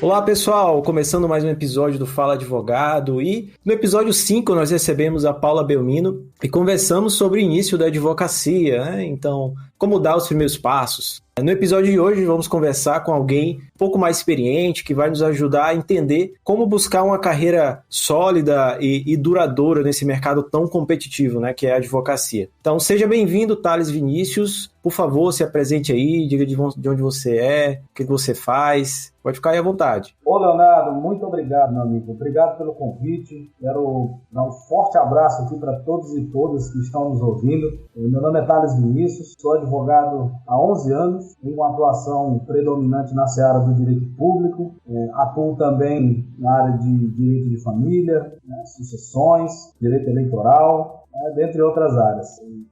Olá pessoal, começando mais um episódio do Fala Advogado e no episódio 5 nós recebemos a Paula Belmino e conversamos sobre o início da advocacia, né? Então, como dar os primeiros passos. No episódio de hoje vamos conversar com alguém um pouco mais experiente que vai nos ajudar a entender como buscar uma carreira sólida e duradoura nesse mercado tão competitivo, né, que é a advocacia. Então seja bem-vindo, Thales Vinícius. Por favor, se apresente aí, diga de onde você é, o que você faz. Pode ficar aí à vontade. Ô, Leonardo, muito obrigado, meu amigo. Obrigado pelo convite. Quero dar um forte abraço aqui para todos e todas que estão nos ouvindo. Meu nome é Thales Vinícius, sou advogado há 11 anos, tenho uma atuação predominante na seara do direito público, atuo também na área de direito de família, sucessões, direito eleitoral, dentre outras áreas.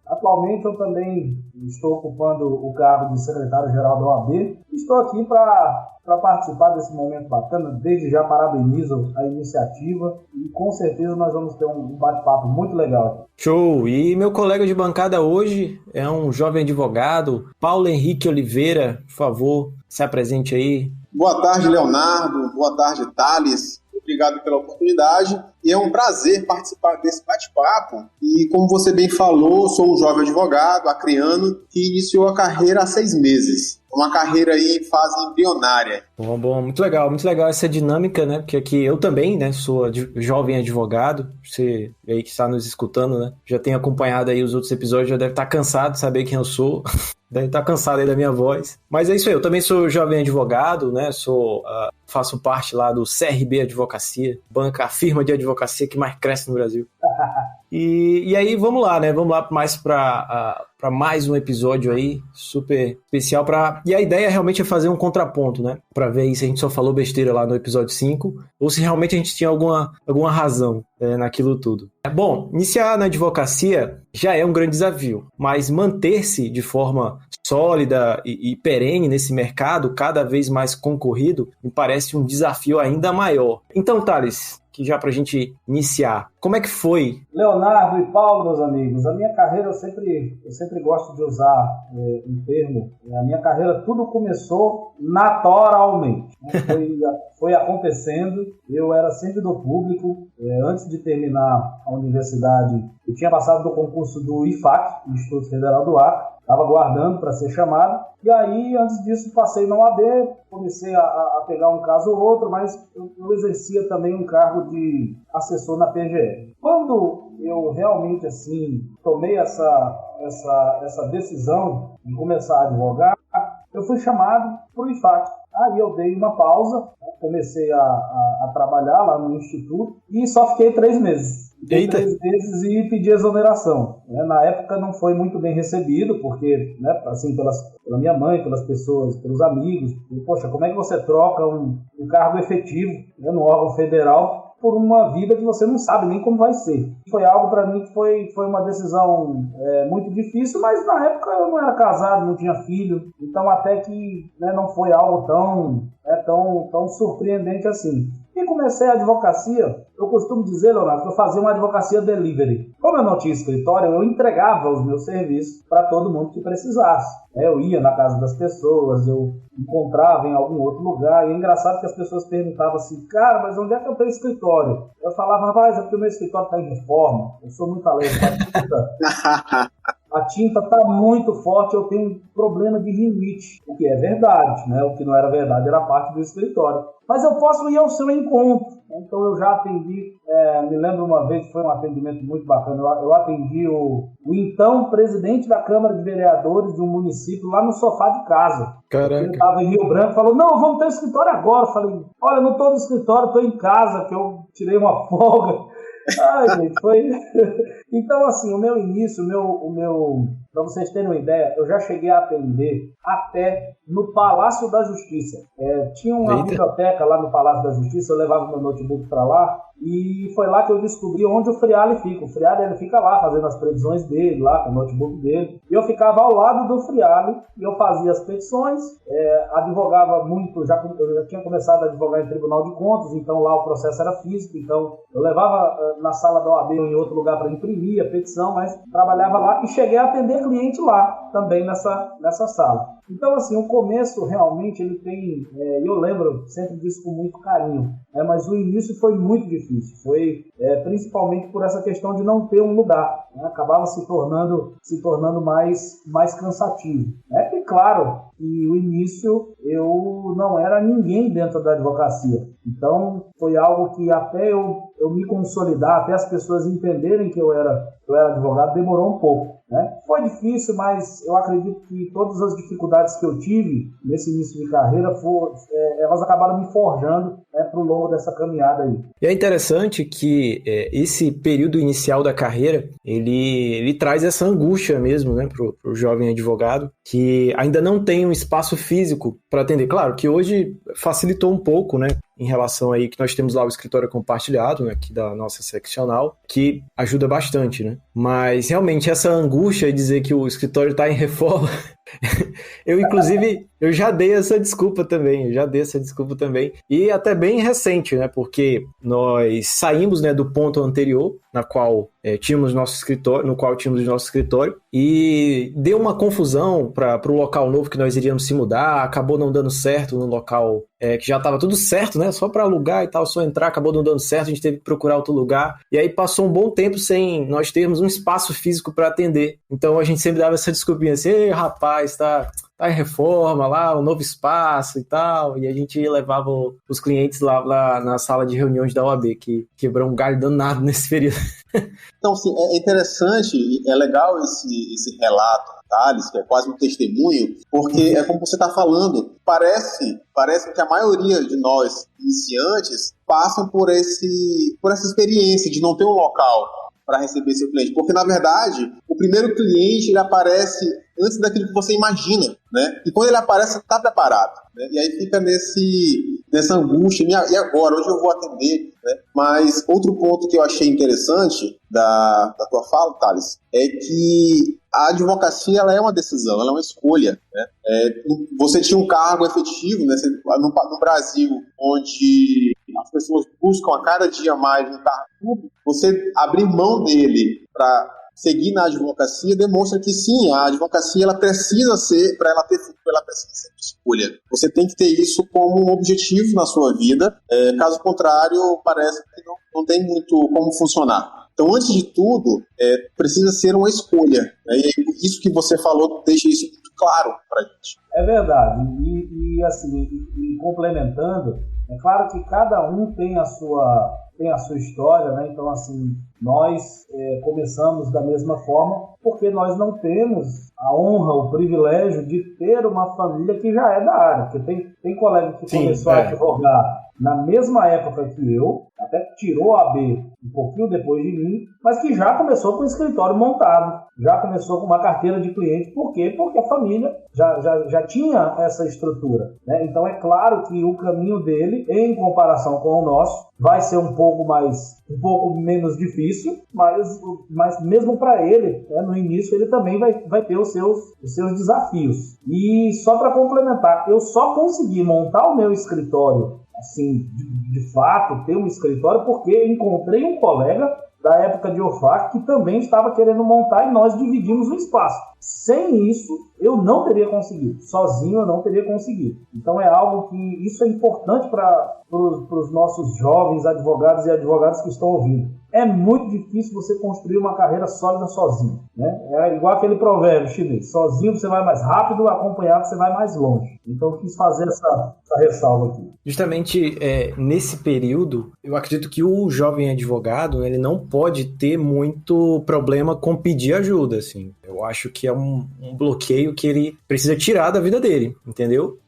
Atualmente eu também estou ocupando o cargo de secretário-geral da OAB. Estou aqui para participar desse momento bacana. Desde já parabenizo a iniciativa e com certeza nós vamos ter um bate-papo muito legal. Show! E meu colega de bancada hoje é um jovem advogado, Paulo Henrique Oliveira. Por favor, se apresente aí. Boa tarde, Leonardo. Boa tarde, Thales. Obrigado pela oportunidade e é um prazer participar desse bate-papo. E como você bem falou, sou um jovem advogado, acreano, que iniciou a carreira há 6 meses. Uma carreira aí em fase embrionária. Bom, muito legal essa dinâmica, né? Porque aqui eu também, né, sou jovem advogado. Você aí que está nos escutando, né, já tem acompanhado aí os outros episódios, já deve estar cansado de saber quem eu sou. Deve estar cansado aí da minha voz. Mas é isso aí, eu também sou jovem advogado, né? Faço parte lá do CRB Advocacia, a firma de advocacia que mais cresce no Brasil. E aí vamos lá, né? Vamos lá mais para mais um episódio aí, super especial. E a ideia realmente é fazer um contraponto, né? Para ver se a gente só falou besteira lá no episódio 5 ou se realmente a gente tinha alguma razão naquilo tudo. Bom, iniciar na advocacia já é um grande desafio, mas manter-se de forma sólida e perene nesse mercado cada vez mais concorrido me parece um desafio ainda maior. Então, Thales, que já para a gente iniciar, como é que foi? Leonardo e Paulo, meus amigos, a minha carreira eu sempre gosto de usar um termo. A minha carreira tudo começou naturalmente. Foi acontecendo, eu era sempre do público. Antes de terminar a universidade, eu tinha passado do concurso do IFAC, Instituto Federal do Acre. Estava aguardando para ser chamado, e aí, antes disso, passei na OAB, comecei a pegar um caso ou outro, mas eu exercia também um cargo de assessor na PGR. Quando eu realmente, assim, tomei essa decisão de começar a advogar, eu fui chamado para o IFAC. Aí eu dei uma pausa, comecei a trabalhar lá no Instituto, e só fiquei 3 meses. Fiquei 3 meses e pedi exoneração. Na época não foi muito bem recebido, porque, né, assim, pela minha mãe, pelas pessoas, pelos amigos, poxa, como é que você troca um cargo efetivo, né, no órgão federal por uma vida que você não sabe nem como vai ser? Foi algo para mim que foi uma decisão muito difícil, mas na época eu não era casado, não tinha filho, então até que, né, não foi algo tão surpreendente assim. E comecei a advocacia, eu costumo dizer, Leonardo, que eu fazia uma advocacia delivery. Como eu não tinha escritório, eu entregava os meus serviços para todo mundo que precisasse. Eu ia na casa das pessoas, eu encontrava em algum outro lugar, e é engraçado que as pessoas perguntavam assim, cara, mas onde é que eu tenho escritório? Eu falava, rapaz, é porque o meu escritório está em reforma, eu sou muito alegre, a tinta está muito forte, eu tenho um problema de rinite, o que é verdade, né? O que não era verdade era parte do escritório. Mas eu posso ir ao seu encontro. Então eu já atendi, me lembro uma vez que foi um atendimento muito bacana, eu atendi o então presidente da Câmara de Vereadores de um município lá no sofá de casa. Caraca. Ele estava em Rio Branco, falou, não, vamos ter um escritório agora. Eu falei, olha, eu não estou no escritório, estou em casa, que eu tirei uma folga. Ai, gente, foi... Então, assim, o meu início, para vocês terem uma ideia, eu já cheguei a atender até no Palácio da Justiça. Tinha uma biblioteca lá no Palácio da Justiça, eu levava meu notebook para lá, e foi lá que eu descobri onde o Friale fica. O Friale, ele fica lá, fazendo as previsões dele, lá com o notebook dele. E eu ficava ao lado do Friale, e eu fazia as petições, advogava muito, eu já tinha começado a advogar em Tribunal de Contas, então lá o processo era físico, então eu levava na sala da OAB ou em outro lugar para imprimir a petição, mas trabalhava lá e cheguei a atender cliente lá, também nessa sala. Então, assim, o começo realmente ele tem... eu lembro sempre disso com muito carinho, mas o início foi muito difícil. Foi principalmente por essa questão de não ter um lugar, né? Acabava se tornando mais cansativo. E claro, que o início eu não era ninguém dentro da advocacia. Então, foi algo que até eu me consolidar, até as pessoas entenderem que eu era advogado, demorou um pouco, né? Foi difícil, mas eu acredito que todas as dificuldades que eu tive nesse início de carreira, elas acabaram me forjando, né, para o longo dessa caminhada aí. E é interessante que esse período inicial da carreira, ele traz essa angústia mesmo, né, pro jovem advogado, que ainda não tem um espaço físico para atender. Claro que hoje facilitou um pouco, né, em relação aí que nós temos lá o escritório compartilhado, né, aqui da nossa seccional, que ajuda bastante, né? Mas realmente essa angústia de dizer que o escritório está em reforma, eu já dei essa desculpa também, e até bem recente, né, porque nós saímos, né, do ponto anterior, no qual tínhamos nosso escritório, e deu uma confusão para o local novo que nós iríamos se mudar, acabou não dando certo no local que já estava tudo certo, né, só para alugar e tal, só entrar, acabou não dando certo, a gente teve que procurar outro lugar, e aí passou um bom tempo sem nós termos um espaço físico para atender, então a gente sempre dava essa desculpinha assim, ei, rapaz, tá em reforma lá, um novo espaço e tal, e a gente levava os clientes lá na sala de reuniões da OAB, que quebrou um galho danado nesse período. Então, sim, é interessante, é legal esse relato, Thales, que é quase um testemunho, porque é como você está falando, parece que a maioria de nós iniciantes passam por essa experiência de não ter um local para receber seu cliente, porque na verdade o primeiro cliente ele aparece antes daquilo que você imagina, né? E quando ele aparece, você está preparado, né? E aí fica nessa angústia, e agora? Hoje eu vou atender, né? Mas outro ponto que eu achei interessante da tua fala, Thales, é que a advocacia ela é uma decisão, ela é uma escolha, né? Você tinha um cargo efetivo, né? No Brasil, onde as pessoas buscam a cada dia mais um cargo público, você abrir mão dele para seguir na advocacia demonstra que sim, a advocacia ela precisa ser, para ela ter futuro, ela precisa ser de escolha. Você tem que ter isso como um objetivo na sua vida, caso contrário, parece que não tem muito como funcionar. Então, antes de tudo, precisa ser uma escolha, né? E isso que você falou deixa isso muito claro para a gente. É verdade. E assim, complementando, é claro que cada um tem a sua história, né? Então, assim, nós começamos da mesma forma porque nós não temos a honra, o privilégio de ter uma família que já é da área. Porque tem colega que começou a advogar na mesma época que eu, até tirou a AB um pouquinho depois de mim, mas que já começou com o escritório montado, já começou com uma carteira de cliente. Por quê? Porque a família já tinha essa estrutura, né? Então é claro que o caminho dele, em comparação com o nosso, vai ser um pouco menos difícil, mas mesmo para ele, né, no início ele também vai ter os seus desafios. E só para complementar, eu só consegui montar o meu escritório, assim, de fato, ter um escritório, porque encontrei um colega da época de OFAC que também estava querendo montar e nós dividimos o espaço. Sem isso, eu não teria conseguido. Sozinho eu não teria conseguido. Então é algo que isso é importante para os nossos jovens advogados e advogadas que estão ouvindo. É muito difícil você construir uma carreira sólida sozinho, né? É igual aquele provérbio chinês: sozinho você vai mais rápido, acompanhado você vai mais longe. Então eu quis fazer essa ressalva aqui. Justamente nesse período, eu acredito que o jovem advogado, né, ele não pode ter muito problema com pedir ajuda, assim. Eu acho que é um bloqueio que ele precisa tirar da vida dele, entendeu?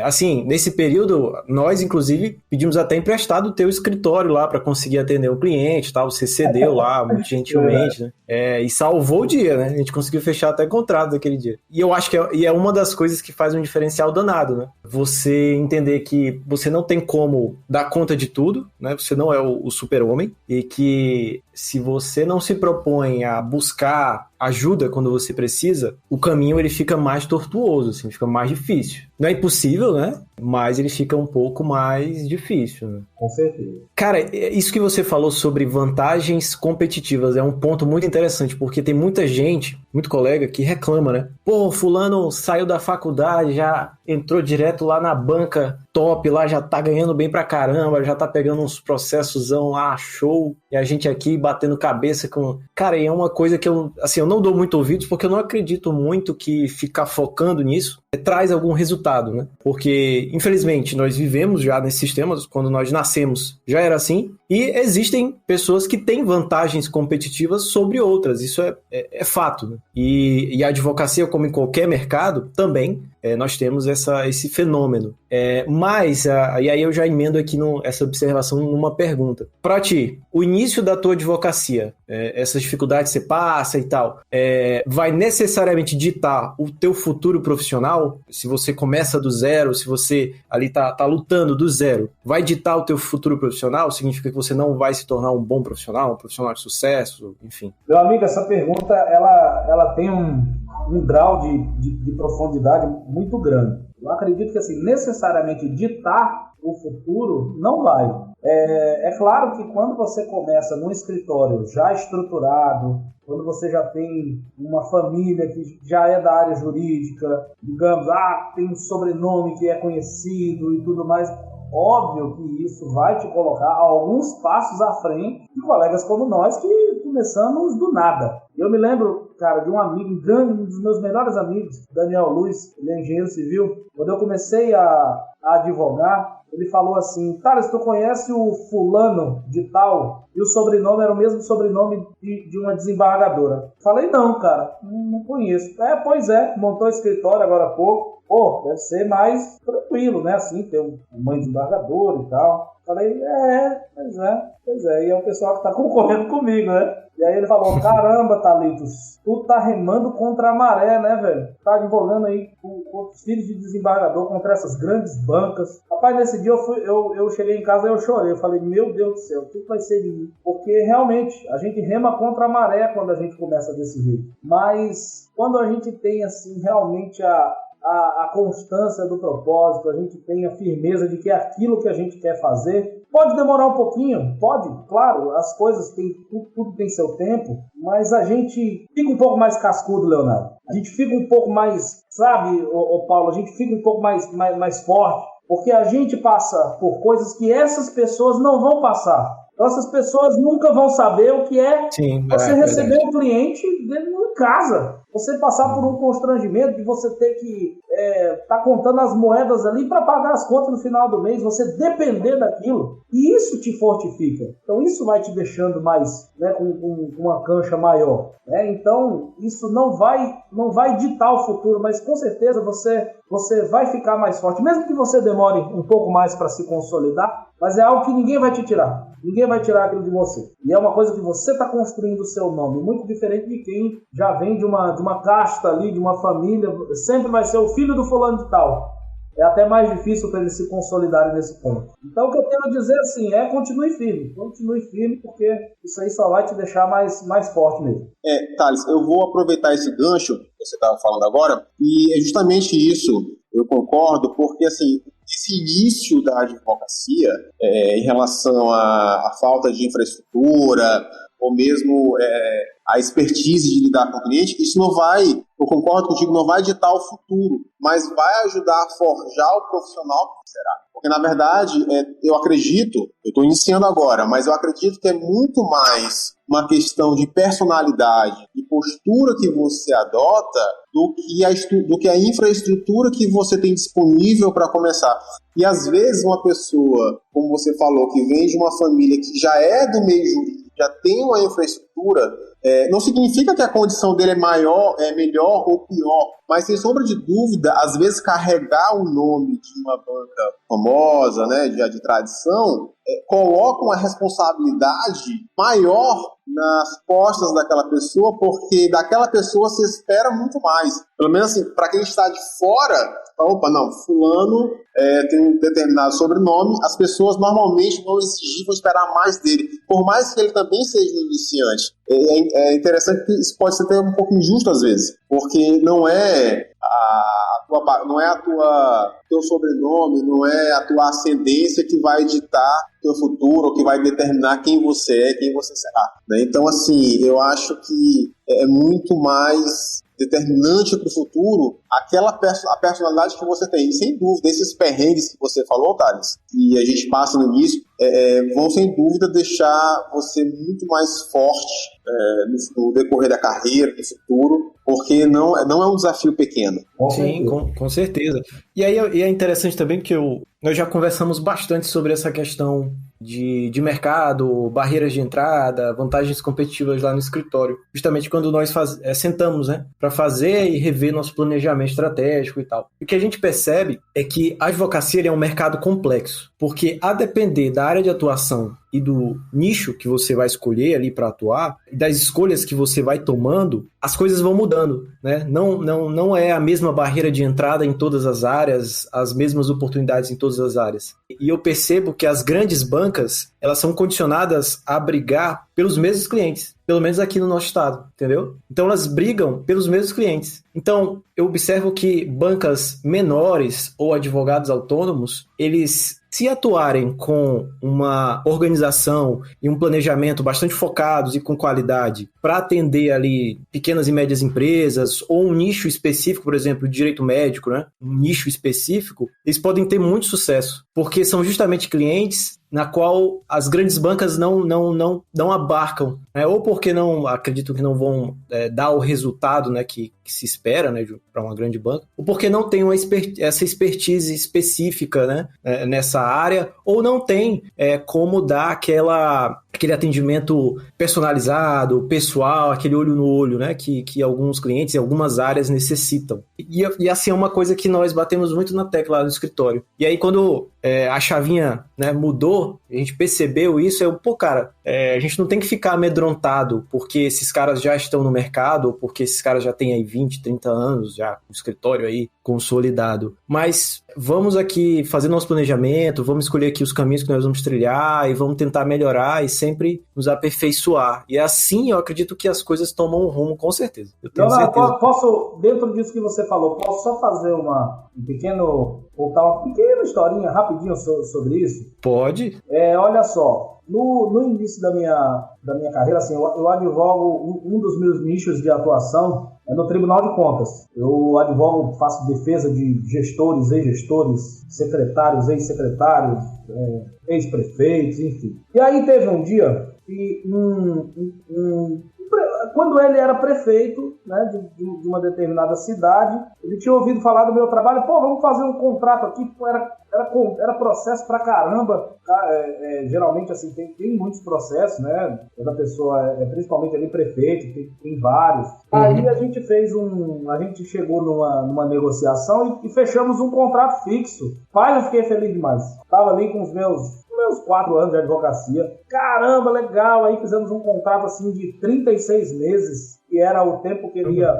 Assim, nesse período, nós, inclusive, pedimos até emprestado o teu escritório lá para conseguir atender o cliente, tal. Você cedeu lá, muito gentilmente, né? E salvou o dia, né? A gente conseguiu fechar até contrato daquele dia. E eu acho que é uma das coisas que faz um diferencial danado, né? Você entender que você não tem como dar conta de tudo, né? Você não é o super-homem, e que se você não se propõe a buscar ajuda quando você precisa, o caminho ele fica mais tortuoso, assim, fica mais difícil. Não é impossível, né? Mas ele fica um pouco mais difícil, né? Com certeza. Cara, isso que você falou sobre vantagens competitivas é um ponto muito interessante, porque tem muita gente, muito colega, que reclama, né? Pô, fulano saiu da faculdade, já entrou direto lá na banca top, lá já tá ganhando bem pra caramba, já tá pegando uns processosão lá, show, e a gente aqui batendo cabeça com... Cara, e é uma coisa que eu não dou muito ouvidos, porque eu não acredito muito que ficar focando nisso traz algum resultado, né? Porque, infelizmente, nós vivemos já nesses sistemas, quando nós nascemos já era assim, e existem pessoas que têm vantagens competitivas sobre outras, isso é fato, né? E a advocacia, como em qualquer mercado, também nós temos esse fenômeno. E aí eu já emendo aqui essa observação numa pergunta. Para ti, o início da tua advocacia, essas dificuldades que você passa e tal, vai necessariamente ditar o teu futuro profissional? Se você começa do zero, se você ali tá lutando do zero, vai ditar o teu futuro profissional? Significa que você não vai se tornar um bom profissional, um profissional de sucesso, enfim? Meu amigo, essa pergunta, ela tem um grau de profundidade muito grande. Eu acredito que, assim, necessariamente ditar o futuro não vai. É claro que quando você começa num escritório já estruturado, quando você já tem uma família que já é da área jurídica, digamos, tem um sobrenome que é conhecido e tudo mais, óbvio que isso vai te colocar alguns passos à frente de colegas como nós que começamos do nada. Eu me lembro, cara, de um amigo grande, um dos meus melhores amigos, Daniel Luiz, ele é engenheiro civil. Quando eu comecei a advogar, ele falou assim: cara, se tu conhece o fulano de tal, e o sobrenome era o mesmo sobrenome de uma desembargadora. Falei, não, cara, não conheço. Pois é, montou escritório agora há pouco. Pô, deve ser mais tranquilo, né? Assim, ter uma mãe desembargadora e tal. Falei, pois é. E é o pessoal que tá concorrendo comigo, né? E aí ele falou, caramba, Thalitos, tu tá remando contra a maré, né, velho? Tá advogando aí com os filhos de desembargador contra essas grandes bancas. Rapaz, nesse dia eu cheguei em casa e eu chorei. Eu falei, meu Deus do céu, o que vai ser de mim? Porque realmente, a gente rema contra a maré quando a gente começa desse jeito. Mas quando a gente tem, assim, realmente a constância do propósito, a gente tem a firmeza de que é aquilo que a gente quer fazer. Pode demorar um pouquinho, pode, claro, as coisas tudo tem seu tempo, mas a gente fica um pouco mais cascudo, Leonardo. A gente fica um pouco mais, sabe, Paulo, a gente fica um pouco mais forte, porque a gente passa por coisas que essas pessoas não vão passar. Então, essas pessoas nunca vão saber o que é você receber um cliente dentro de casa. Você passar por um constrangimento de você ter que tá contando as moedas ali para pagar as contas no final do mês, você depender daquilo. E isso te fortifica. Então, isso vai te deixando mais, né, com uma cancha maior. Né? Então, isso não vai ditar o futuro, mas com certeza você vai ficar mais forte. Mesmo que você demore um pouco mais para se consolidar, mas é algo que ninguém vai te tirar. Ninguém vai tirar aquilo de você. E é uma coisa que você está construindo o seu nome. Muito diferente de quem já vem de uma casta ali, de uma família. Sempre vai ser o filho do fulano de tal. É até mais difícil para eles se consolidarem nesse ponto. Então o que eu tenho a dizer assim continue firme. Continue firme, porque isso aí só vai te deixar mais forte mesmo. Thales, eu vou aproveitar esse gancho que você estava falando agora, e é justamente isso, eu concordo, porque assim, esse início da advocacia, em relação à falta de infraestrutura, ou mesmo a expertise de lidar com o cliente, isso não vai, eu concordo contigo, não vai ditar o futuro, mas vai ajudar a forjar o profissional que será. Porque, na verdade, eu acredito, eu estou iniciando agora, mas eu acredito que é muito mais uma questão de personalidade e postura que você adota do que a infraestrutura que você tem disponível para começar. E, às vezes, uma pessoa, como você falou, que vem de uma família que já é do meio jurídico, já tem uma infraestrutura, não significa que a condição dele é melhor ou pior. Mas, sem sombra de dúvida, às vezes carregar o nome de uma banca famosa, né, de tradição, coloca uma responsabilidade maior nas costas daquela pessoa, porque daquela pessoa se espera muito mais. Pelo menos assim, para quem está de fora, opa, não, fulano tem um determinado sobrenome, as pessoas normalmente vão exigir, vão esperar mais dele, por mais que ele também seja um iniciante. É interessante que isso pode ser até um pouco injusto às vezes, porque não é teu sobrenome, não é a tua ascendência que vai ditar teu futuro, ou que vai determinar quem você é, quem você será, né? Então, assim, eu acho que é muito mais determinante para o futuro a personalidade que você tem. E, sem dúvida, esses perrengues que você falou, Thales, e a gente passa no início, vão, sem dúvida, deixar você muito mais forte no decorrer da carreira, no futuro, porque não é um desafio pequeno. Sim, com certeza. E aí é interessante também que nós já conversamos bastante sobre essa questão de mercado, barreiras de entrada, vantagens competitivas lá no escritório. Justamente quando nós sentamos, né, para fazer e rever nosso planejamento estratégico e tal. O que a gente percebe é que a advocacia é um mercado complexo, porque a depender da área de atuação e do nicho que você vai escolher ali para atuar, e das escolhas que você vai tomando, as coisas vão mudando, né? Não é a mesma barreira de entrada em todas as áreas, as mesmas oportunidades em todas as áreas. E eu percebo que as grandes bancas, elas são condicionadas a brigar pelos mesmos clientes, pelo menos aqui no nosso estado, entendeu? Então elas brigam pelos mesmos clientes. Então eu observo que bancas menores ou advogados autônomos, eles, se atuarem com uma organização e um planejamento bastante focados e com qualidade para atender ali pequenas e médias empresas ou um nicho específico, por exemplo, direito médico, né? Um nicho específico, eles podem ter muito sucesso, porque são justamente clientes na qual as grandes bancas não abarcam, né? Ou porque não acreditam que não vão dar o resultado, né, que se espera, né, para uma grande banca, ou porque não tem essa expertise específica, né, nessa área, ou não tem como dar aquele atendimento personalizado, pessoal, aquele olho no olho, né, que alguns clientes e algumas áreas necessitam. E assim é uma coisa que nós batemos muito na tecla lá no escritório. E aí quando a chavinha, né, mudou, a gente percebeu isso, a gente não tem que ficar amedrontado porque esses caras já estão no mercado, ou porque esses caras já têm aí 20, 30 anos já com o escritório aí consolidado. Mas vamos aqui fazer nosso planejamento, vamos escolher aqui os caminhos que nós vamos trilhar e vamos tentar melhorar e sempre nos aperfeiçoar. E assim eu acredito que as coisas tomam um rumo, com certeza. Eu tenho certeza. Posso, dentro disso que você falou, posso só fazer contar uma pequena historinha rapidinho sobre isso? Pode. Olha só, no início da minha carreira, assim, eu advogo, um dos meus nichos de atuação é no Tribunal de Contas. Eu advogo, faço defesa de gestores, ex-gestores, secretários, ex-secretários, ex-prefeitos, enfim. E aí teve um dia que quando ele era prefeito, né, de uma determinada cidade, ele tinha ouvido falar do meu trabalho, vamos fazer um contrato aqui, era processo pra caramba, geralmente assim, tem muitos processos, né, cada pessoa, principalmente ali prefeito, tem vários. Aí a gente chegou numa negociação e fechamos um contrato fixo. Eu fiquei feliz demais. Tava ali com os meus 4 anos de advocacia. Caramba, legal. Aí fizemos um contrato assim de 36 meses, que era o tempo que ele ia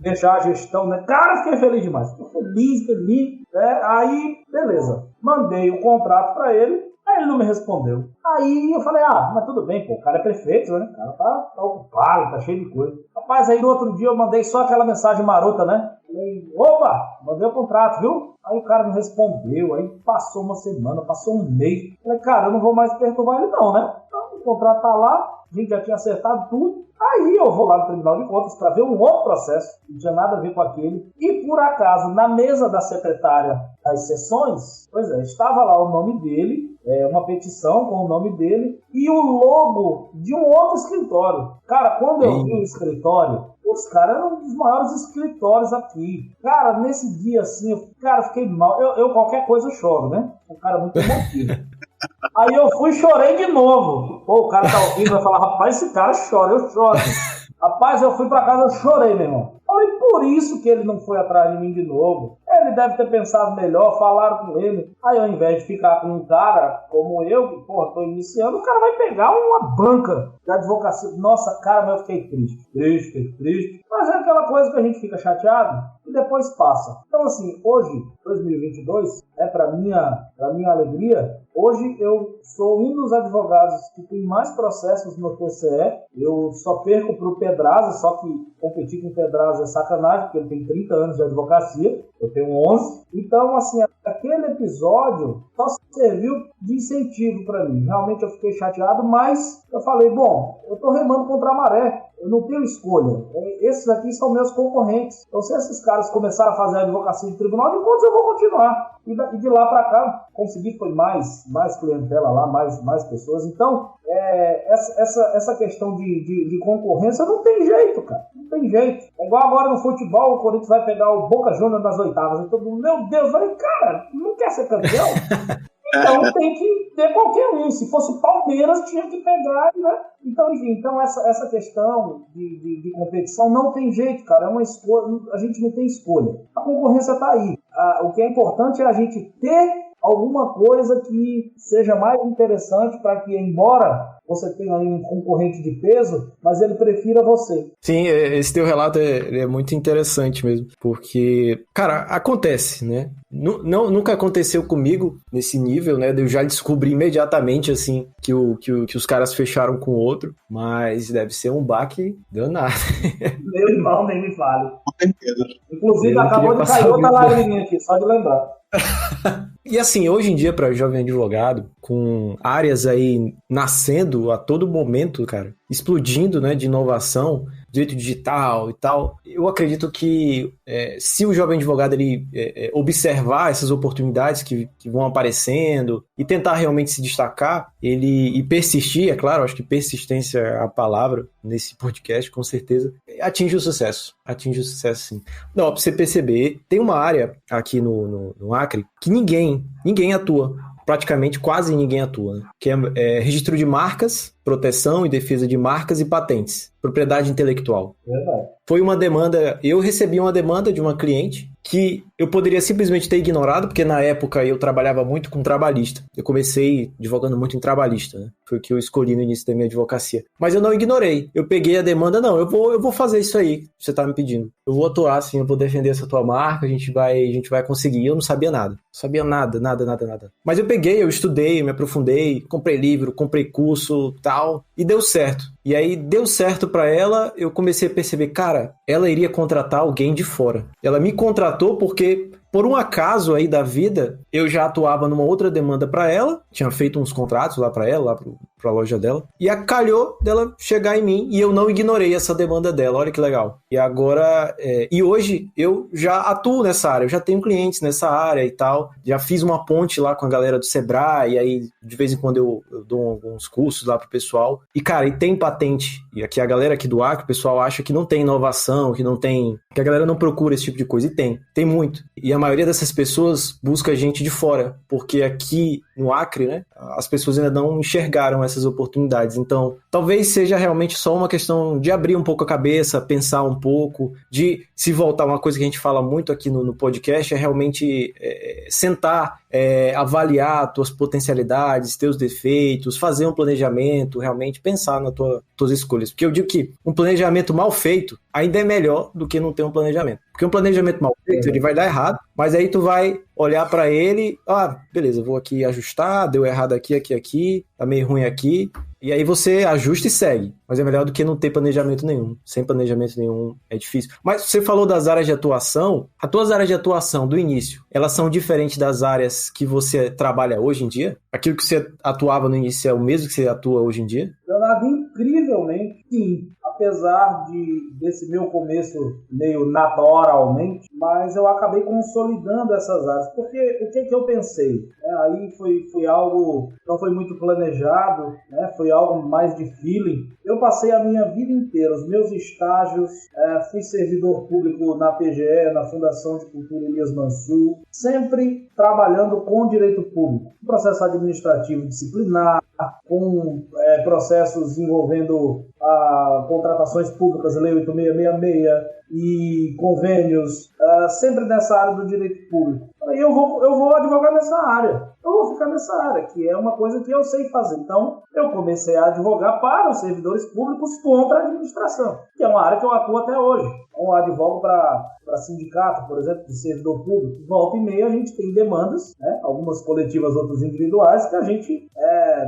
deixar a gestão, né? Cara, fiquei feliz demais. Fiquei feliz, né? Aí, beleza. Mandei o contrato pra ele. Aí ele não me respondeu. Aí eu falei, mas tudo bem, o cara é prefeito, né? O cara tá ocupado, tá cheio de coisa. Rapaz, aí no outro dia eu mandei só aquela mensagem marota, né? Falei, mandei o contrato, viu? Aí o cara não respondeu, aí passou uma semana, passou um mês. Falei, cara, eu não vou mais perturbar ele não, né? Então o contrato tá lá, a gente já tinha acertado tudo. Aí eu vou lá no Tribunal de Contas para ver um outro processo, que não tinha nada a ver com aquele. E por acaso, na mesa da secretária das sessões, estava lá o nome dele, uma petição com o nome dele e o logo de um outro escritório. Cara, quando eu vi o escritório, os caras eram um dos maiores escritórios aqui. Cara, nesse dia assim, eu fiquei mal. Eu qualquer coisa eu choro, né? Um cara muito emotivo. Aí eu fui e chorei de novo. O cara tá ouvindo, vai falar, rapaz, esse cara chora, eu choro. Rapaz, eu fui pra casa, eu chorei, meu irmão. Falei, por por isso que ele não foi atrás de mim de novo. Ele deve ter pensado melhor, falaram com ele. Aí ao invés de ficar com um cara como eu, que, tô iniciando, o cara vai pegar uma banca de advocacia. Nossa, cara, mas eu fiquei triste. Mas é aquela coisa que a gente fica chateado e depois passa. Então, assim, hoje, 2022, pra minha alegria, hoje eu sou um dos advogados que tem mais processos no TCE. Eu só perco pro Pedraza, só que competir com o Pedraza é sacanagem, porque ele tem 30 anos de advocacia, eu tenho 11. Então, assim, aquele episódio só serviu de incentivo para mim. Realmente eu fiquei chateado, mas eu falei, bom, eu tô remando contra a maré. Eu não tenho escolha. Esses aqui são meus concorrentes. Então, se esses caras começarem a fazer advocacia de tribunal de contas, eu vou continuar. E de lá para cá, consegui foi mais clientela lá, mais pessoas. Então, essa questão de concorrência não tem jeito, cara. Não tem jeito. É igual agora no futebol, o Corinthians vai pegar o Boca Juniors nas oitavas. E todo mundo, meu Deus, eu falei, cara, não quer ser campeão? Então tem que ter qualquer um. Se fosse Palmeiras, tinha que pegar, né? Então, enfim, essa questão de competição não tem jeito, cara. É uma escolha. A gente não tem escolha. A concorrência está aí. O que é importante é a gente ter alguma coisa que seja mais interessante para que, embora você tenha aí um concorrente de peso, mas ele prefira você. Sim, esse teu relato é muito interessante mesmo, porque, cara, acontece, né? Nunca aconteceu comigo nesse nível, né? Eu já descobri imediatamente, assim, que os caras fecharam com o outro, mas deve ser um baque danado. Meu irmão, nem me fale. Com certeza. Inclusive, acabou de cair outra lagriminha aqui, só de lembrar. E assim, hoje em dia, para jovem advogado, com áreas aí nascendo a todo momento, cara, explodindo, né, de inovação, direito digital e tal, eu acredito que se o jovem advogado ele observar essas oportunidades que vão aparecendo e tentar realmente se destacar, e persistir, é claro, acho que persistência é a palavra nesse podcast, com certeza, atinge o sucesso. Atinge o sucesso, sim. Não, pra você perceber, tem uma área aqui no Acre que ninguém atua. Praticamente quase ninguém atua, né? Que é registro de marcas, proteção e defesa de marcas e patentes, propriedade intelectual. Verdade. Foi uma demanda, eu recebi uma demanda de uma cliente que eu poderia simplesmente ter ignorado, porque na época eu trabalhava muito com trabalhista. Eu comecei advogando muito em trabalhista, né? Foi o que eu escolhi no início da minha advocacia. Mas eu não ignorei. Eu peguei a demanda, não, eu vou fazer isso aí que você tá me pedindo. Eu vou atuar, sim, eu vou defender essa tua marca, a gente vai conseguir. Eu não sabia nada. Não sabia nada. Mas eu peguei, eu estudei, me aprofundei, comprei livro, comprei curso, tal, e deu certo. E aí deu certo pra ela, eu comecei a perceber, cara, ela iria contratar alguém de fora. Ela me contratou porque, por um acaso aí da vida, eu já atuava numa outra demanda pra ela, tinha feito uns contratos lá pra ela, lá pra loja dela, e calhou dela chegar em mim, e eu não ignorei essa demanda dela, olha que legal. E agora, e hoje eu já atuo nessa área, eu já tenho clientes nessa área e tal, já fiz uma ponte lá com a galera do Sebrae, e aí de vez em quando eu dou alguns cursos lá pro pessoal, e cara, e tem patente, e aqui a galera aqui do Acre, o pessoal acha que não tem inovação, que a galera não procura esse tipo de coisa, e tem muito. E a maioria dessas pessoas busca gente de fora, porque aqui no Acre, né, as pessoas ainda não enxergaram essas oportunidades. Então, talvez seja realmente só uma questão de abrir um pouco a cabeça, pensar um pouco, de se voltar. Uma coisa que a gente fala muito aqui no podcast é realmente sentar, avaliar tuas potencialidades, teus defeitos, fazer um planejamento, realmente pensar nas tuas escolhas. Porque eu digo que um planejamento mal feito ainda é melhor do que não ter um planejamento. Porque um planejamento mal feito, ele vai dar errado, mas aí tu vai olhar pra ele, beleza, vou aqui ajustar, deu errado aqui, tá meio ruim aqui, e aí você ajusta e segue. Mas é melhor do que não ter planejamento nenhum. Sem planejamento nenhum é difícil. Mas você falou das áreas de atuação, as tuas áreas de atuação do início, elas são diferentes das áreas que você trabalha hoje em dia? Aquilo que você atuava no início é o mesmo que você atua hoje em dia? Leonardo, incrivelmente, sim. Apesar desse meu começo meio naturalmente, mas eu acabei consolidando essas áreas. Porque o que eu pensei? Aí foi algo, não foi muito planejado, né? Foi algo mais de feeling. Eu passei a minha vida inteira, os meus estágios, fui servidor público na PGE, na Fundação de Cultura Elias Mansur, sempre trabalhando com direito público, processo administrativo disciplinar, com processos envolvendo a contratações públicas, a Lei 8666 e convênios, sempre nessa área do direito público. Aí eu vou advogar nessa área, eu vou ficar nessa área, que é uma coisa que eu sei fazer. Então, eu comecei a advogar para os servidores públicos contra a administração, que é uma área que eu atuo até hoje. Então, eu advogo para sindicato, por exemplo, de servidor público. Volta e meia a gente tem demandas, né? Algumas coletivas, outras individuais, que a gente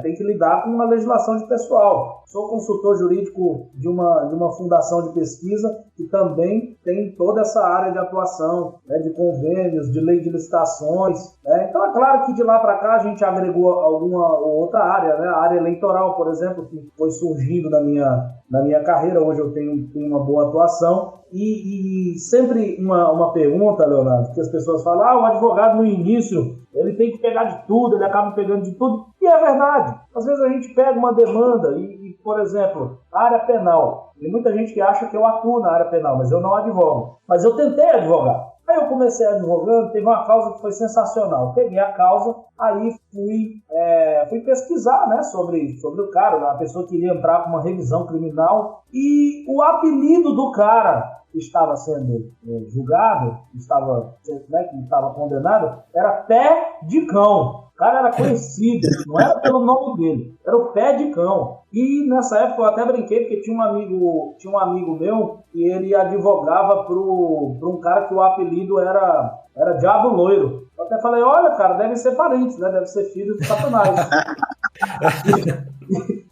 tem que lidar com uma legislação de pessoal. Sou consultor jurídico de uma fundação de pesquisa que também tem toda essa área de atuação, né, de convênios, de lei de licitações. Né? Então é claro que de lá para cá a gente agregou alguma outra área, né? A área eleitoral, por exemplo, que foi surgindo na minha carreira. Hoje eu tenho uma boa atuação. E sempre uma pergunta, Leonardo, que as pessoas falam, o advogado no início, ele tem que pegar de tudo, ele acaba pegando de tudo. E é verdade. Às vezes a gente pega uma demanda e por exemplo, a área penal. Tem muita gente que acha que eu atuo na área penal, mas eu não advogo. Mas eu tentei advogar. Aí eu comecei advogando, teve uma causa que foi sensacional. Peguei a causa, aí fui pesquisar, né, sobre o cara. A pessoa queria entrar com uma revisão criminal e o apelido do cara que estava sendo julgado, que estava condenado, era Pé de Cão. O cara era conhecido, não era pelo nome dele, era o Pé de Cão. E nessa época eu até brinquei, porque tinha um amigo meu que ele advogava para um cara que o apelido era Diabo Loiro. Eu até falei, olha, cara, devem ser parentes, né? Deve ser filho de Satanás.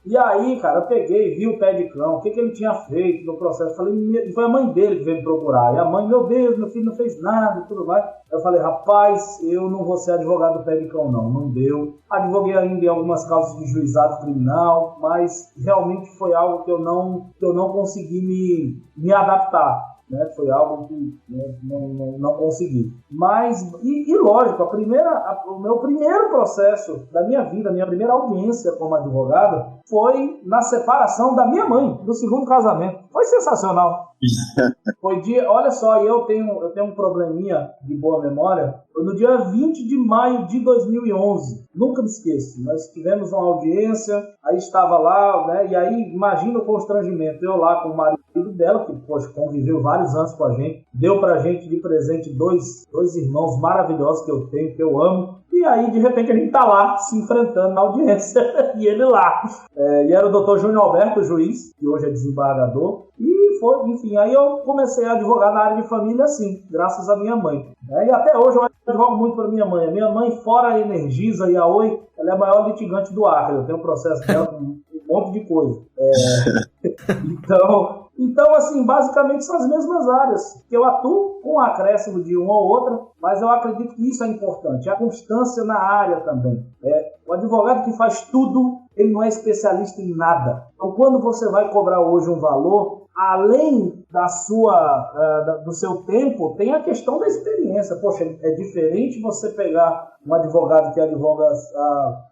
E aí, cara, eu peguei, vi o Pé de Cão, o que ele tinha feito no processo. Falei, foi a mãe dele que veio me procurar. E a mãe, meu Deus, meu filho não fez nada e tudo mais. Eu falei, rapaz, eu não vou ser advogado do Pé de Cão, não deu. Advoguei ainda em algumas causas de juizado criminal, mas realmente foi algo que eu não consegui me adaptar. Né? Foi algo que não consegui. Mas, e lógico, o meu primeiro processo da minha vida, minha primeira audiência como advogado, foi na separação da minha mãe, do segundo casamento. Foi sensacional. Olha só, eu tenho um probleminha de boa memória. Foi no dia 20 de maio de 2011. Nunca me esqueço. Nós tivemos uma audiência, aí estava lá, né? E aí, imagina o constrangimento. Eu lá com o marido dela, que poxa, conviveu vários anos com a gente, deu pra gente de presente dois irmãos maravilhosos que eu tenho, que eu amo. E aí, de repente, a gente tá lá, se enfrentando na audiência, e ele lá. E era o doutor Júnior Alberto, juiz, que hoje é desembargador. E foi, enfim, aí eu comecei a advogar na área de família, assim, graças à minha mãe. E até hoje eu advogo muito para minha mãe. A minha mãe, fora a Energisa e a Oi, ela é a maior litigante do Acre. Eu tenho um processo dela com um monte de coisa. Então, assim, basicamente são as mesmas áreas que eu atuo, com um acréscimo de uma ou outra, mas eu acredito que isso é importante, a constância na área também. O advogado que faz tudo, ele não é especialista em nada. Então, quando você vai cobrar hoje um valor, além do seu tempo, tem a questão da experiência. Poxa, é diferente você pegar um advogado que advoga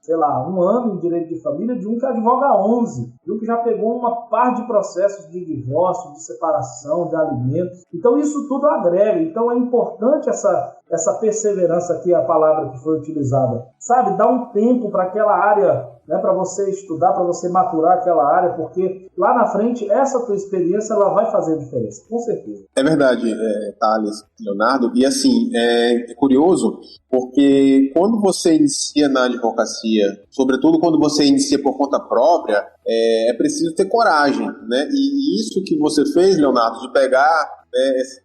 sei lá, 1 ano em direito de família, de um que advoga 11, de um que já pegou uma par de processos de divórcio, de separação, de alimentos. Então isso tudo agrega. Então é importante essa perseverança, que é a palavra que foi utilizada. Sabe, dá um tempo para aquela área, né, para você estudar, para você maturar aquela área, porque lá na frente essa tua experiência ela vai fazer diferença, com certeza. É verdade, Thales, Leonardo, e assim, é curioso, porque quando você inicia na advocacia, sobretudo quando você inicia por conta própria, é preciso ter coragem, né? E isso que você fez, Leonardo, de pegar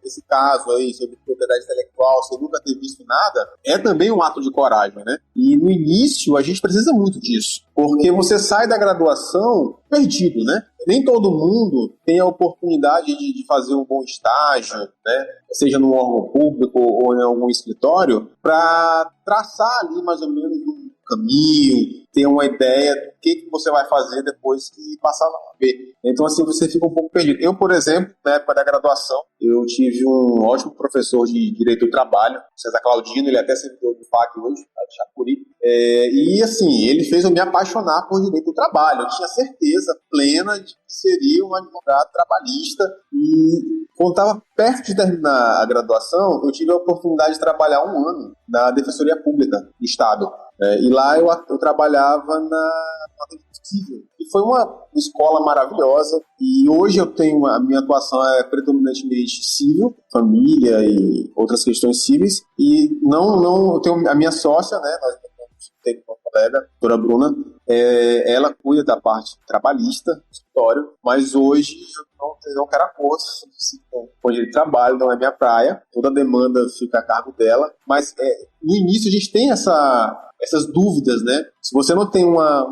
esse caso aí sobre propriedade intelectual, sem nunca ter visto nada, é também um ato de coragem, né? E no início a gente precisa muito disso, porque você sai da graduação perdido, né? Nem todo mundo tem a oportunidade de fazer um bom estágio, né? Seja num órgão público ou em algum escritório, para traçar ali mais ou menos um caminho, ter uma ideia do que você vai fazer depois que passar a ver. Então, assim, você fica um pouco perdido. Eu, por exemplo, na época da graduação, eu tive um ótimo professor de Direito do Trabalho, César Claudino, ele até servidor do FAC hoje, de Chapuri. E, assim, ele fez eu me apaixonar por Direito do Trabalho. Eu tinha certeza plena de que seria um advogado trabalhista. E, quando estava perto de terminar a graduação, eu tive a oportunidade de trabalhar 1 ano na Defensoria Pública do Estado. E lá eu trabalhava na defesa civil. E foi uma escola maravilhosa. E hoje a minha atuação é predominantemente civil, família e outras questões cíveis. E eu tenho a minha sócia, né? Nós temos uma colega, a doutora Bruna, ela cuida da parte trabalhista do escritório, mas hoje eu não quero acordo com ele de trabalho, não é minha praia, toda a demanda fica a cargo dela, mas no início a gente tem essas dúvidas, né? Se você não tem uma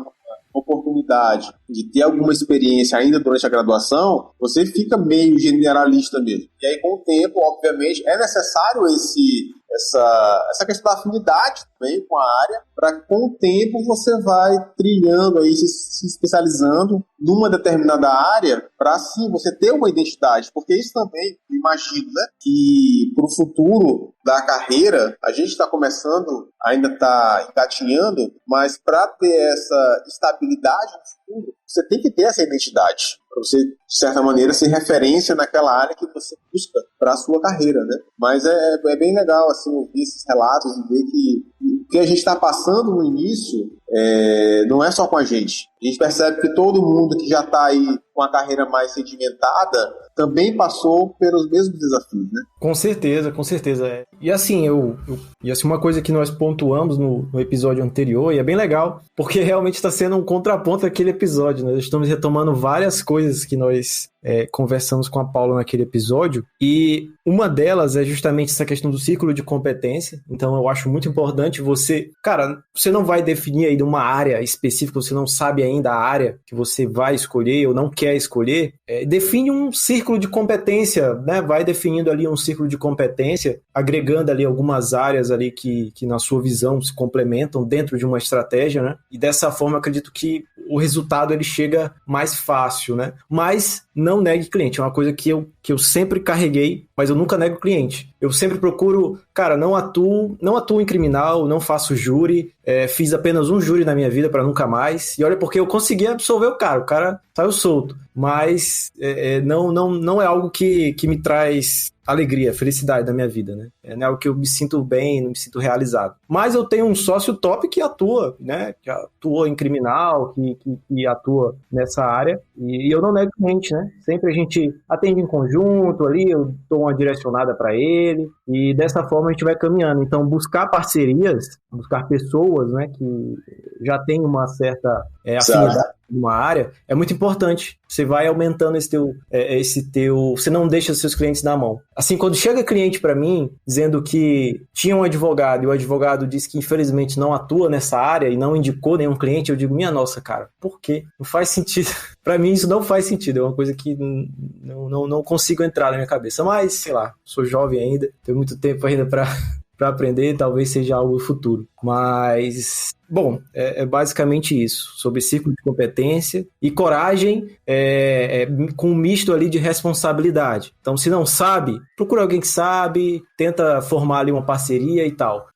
oportunidade de ter alguma experiência ainda durante a graduação, você fica meio generalista mesmo. E aí, com o tempo, obviamente, é necessário essa questão da afinidade também com a área, para que com o tempo você vai trilhando aí, se especializando numa determinada área, para assim você ter uma identidade, porque isso também, imagino, né, que para o futuro da carreira, a gente está começando, ainda está engatinhando, mas para ter essa estabilidade no futuro, você tem que ter essa identidade, para você, de certa maneira, ser referência naquela área que você busca para a sua carreira, né? Mas é bem legal, assim, ouvir esses relatos e ver que o que a gente está passando no início não é só com a gente. A gente percebe que todo mundo que já está aí com a carreira mais sedimentada também passou pelos mesmos desafios, né? Com certeza, com certeza. E assim, uma coisa que nós pontuamos no episódio anterior, e é bem legal, porque realmente está sendo um contraponto daquele episódio, né? Nós estamos retomando várias coisas que nós conversamos com a Paula naquele episódio, e uma delas é justamente essa questão do círculo de competência. Então eu acho muito importante você não vai definir aí uma área específica, você não sabe ainda a área que você vai escolher ou não quer escolher, define um círculo de competência, né? Vai definindo ali um círculo de competência, agregando ali algumas áreas ali que na sua visão se complementam dentro de uma estratégia, né? E dessa forma eu acredito que o resultado ele chega mais fácil, né? Mas não negue cliente, é uma coisa que eu sempre carreguei, mas eu nunca nego cliente. Eu sempre procuro, não atuo em criminal, não faço júri, fiz apenas um júri na minha vida para nunca mais, e olha porque eu consegui absolver o cara saiu solto, mas não é algo que me traz alegria, felicidade da minha vida, né? É algo que eu me sinto bem, não me sinto realizado. Mas eu tenho um sócio top que atua, né? Que atua em criminal, que atua nessa área, e eu não nego cliente, né? Sempre a gente atende em conjunto ali, eu dou uma direcionada para ele, e dessa forma a gente vai caminhando. Então, buscar parcerias, buscar pessoas, né, que já tem uma certa afinidade numa área, é muito importante. Você vai aumentando você não deixa seus clientes na mão. Assim, quando chega cliente para mim dizendo que tinha um advogado e o advogado disse que infelizmente não atua nessa área e não indicou nenhum cliente, eu digo, minha nossa, cara, por quê? Não faz sentido. Para mim isso não faz sentido, é uma coisa que não consigo entrar na minha cabeça, mas sei lá, sou jovem ainda, tenho muito tempo ainda para aprender, talvez seja algo futuro. Mas, bom, é basicamente isso, sobre círculo de competência e coragem com um misto ali de responsabilidade. Então, se não sabe, procura alguém que sabe, tenta formar ali uma parceria e tal.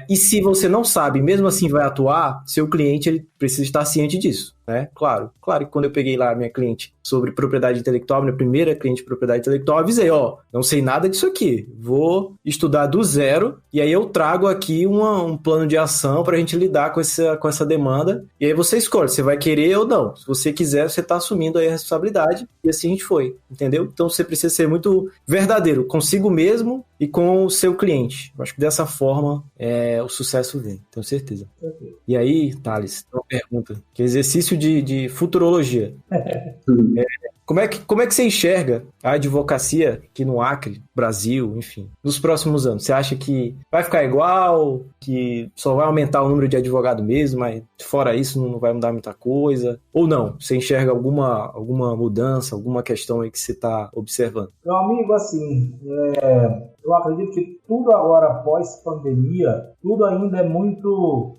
E se você não sabe, mesmo assim vai atuar, seu cliente ele precisa estar ciente disso, né? Claro que quando eu peguei lá a minha cliente sobre propriedade intelectual, minha primeira cliente de propriedade intelectual, eu avisei, não sei nada disso aqui, vou estudar do zero e aí eu trago aqui um plano de ação para a gente lidar com essa demanda, e aí você escolhe, você vai querer ou não. Se você quiser, você está assumindo aí a responsabilidade, e assim a gente foi, entendeu? Então você precisa ser muito verdadeiro consigo mesmo e com o seu cliente. Eu acho que dessa forma o sucesso vem, tenho certeza. E aí, Thales, uma pergunta, que é exercício de futurologia. Como é que você enxerga a advocacia aqui no Acre, Brasil, enfim, nos próximos anos? Você acha que vai ficar igual, que só vai aumentar o número de advogados mesmo, mas fora isso não vai mudar muita coisa? Ou não? Você enxerga alguma mudança, alguma questão aí que você está observando? Meu amigo, assim, eu acredito que tudo agora pós-pandemia, tudo ainda é muito